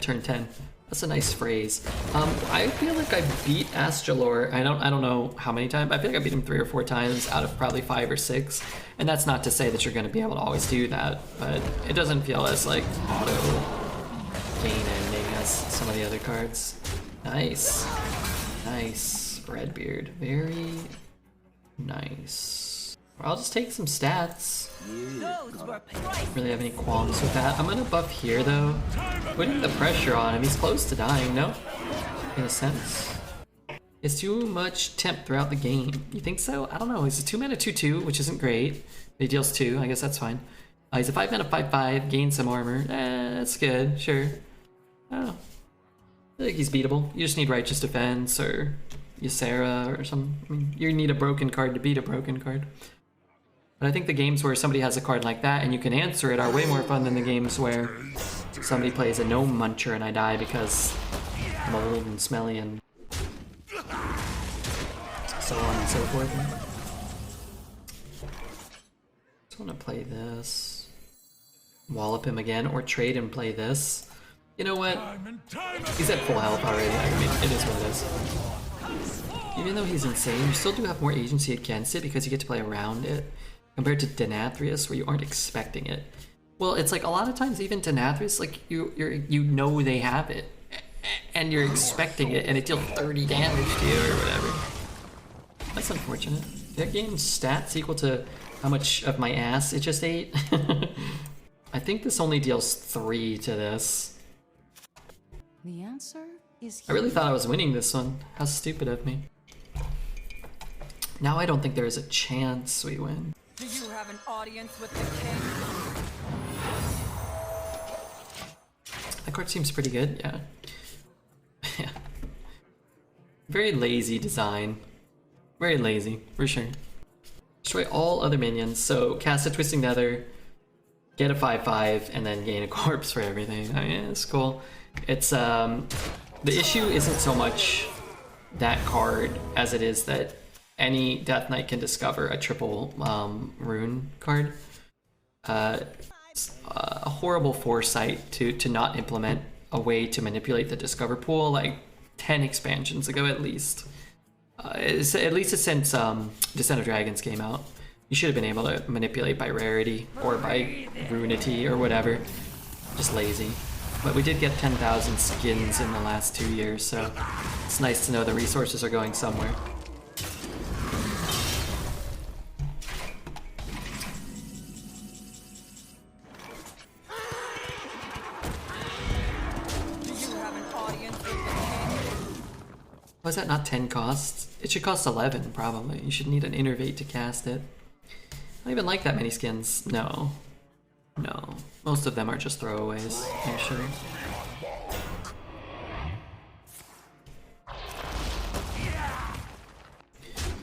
Turn 10. That's a nice phrase. I feel like I beat Astralor. I don't know how many times. I feel like I beat him 3 or 4 times out of probably 5 or 6. And that's not to say that you're gonna be able to always do that, but it doesn't feel as like auto gain ending as some of the other cards. Nice. Nice. Redbeard. Very nice. I'll just take some stats. Those were Don't really have any qualms with that. I'm gonna buff here though. Putting the pressure on him. He's close to dying, no? In a sense. It's too much temp throughout the game. You think so? I don't know. He's a 2-mana 2/2, which isn't great. He deals 2. I guess that's fine. He's a 5-mana 5/5. Gains some armor. That's good. Sure. I don't know. I think he's beatable. You just need Righteous Defense or Ysera or something. I mean, you need a broken card to beat a broken card. But I think the games where somebody has a card like that and you can answer it are way more fun than the games where somebody plays a Gnome Muncher and I die because I'm old and smelly and so on and so forth. Just want to play this. Wallop him again or trade and play this. You know what? He's at full health already. I mean, it is what it is. Even though he's insane, you still do have more agency against it because you get to play around it. Compared to Denathrius, where you aren't expecting it. Well, it's like a lot of times even Denathrius, like you know they have it, and you're expecting it, and it deals 30 damage to you or whatever. That's unfortunate. That game's stats equal to how much of my ass it just ate. I think this only deals 3 to this. The answer is I really thought I was winning this one. How stupid of me. Now I don't think there is a chance we win. Do you have an audience with the king? That card seems pretty good, yeah. Yeah. Very lazy design. Very lazy, for sure. Destroy all other minions, so cast a Twisting Nether, get a 5/5, and then gain a corpse for everything. I mean, it's cool. It's, the issue isn't so much that card as it is that any Death Knight can discover a triple rune card. a horrible foresight to not implement a way to manipulate the discover pool like 10 expansions ago at least. At least since Descent of Dragons came out. You should have been able to manipulate by rarity or by runity or whatever. Just lazy. But we did get 10,000 skins in the last 2 years, so it's nice to know the resources are going somewhere. Was that not 10 costs? It should cost 11, probably. You should need an innervate to cast it. I don't even like that many skins. No. No. Most of them are just throwaways, actually.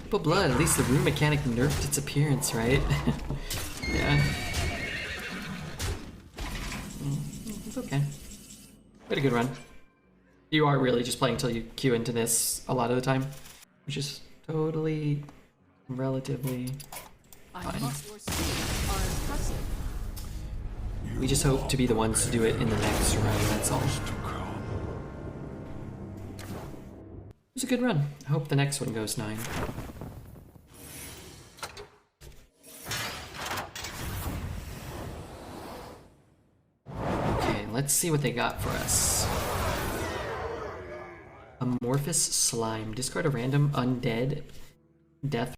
But blood, at least the rune mechanic nerfed its appearance, right? Yeah. It's okay. We had a good run. You are really just playing until you queue into this a lot of the time, which is totally, relatively fine. We just hope to be the ones to do it in the next run, that's all. It was a good run. I hope the next one goes 9. Okay, let's see what they got for us. Amorphous slime. Discard a random undead death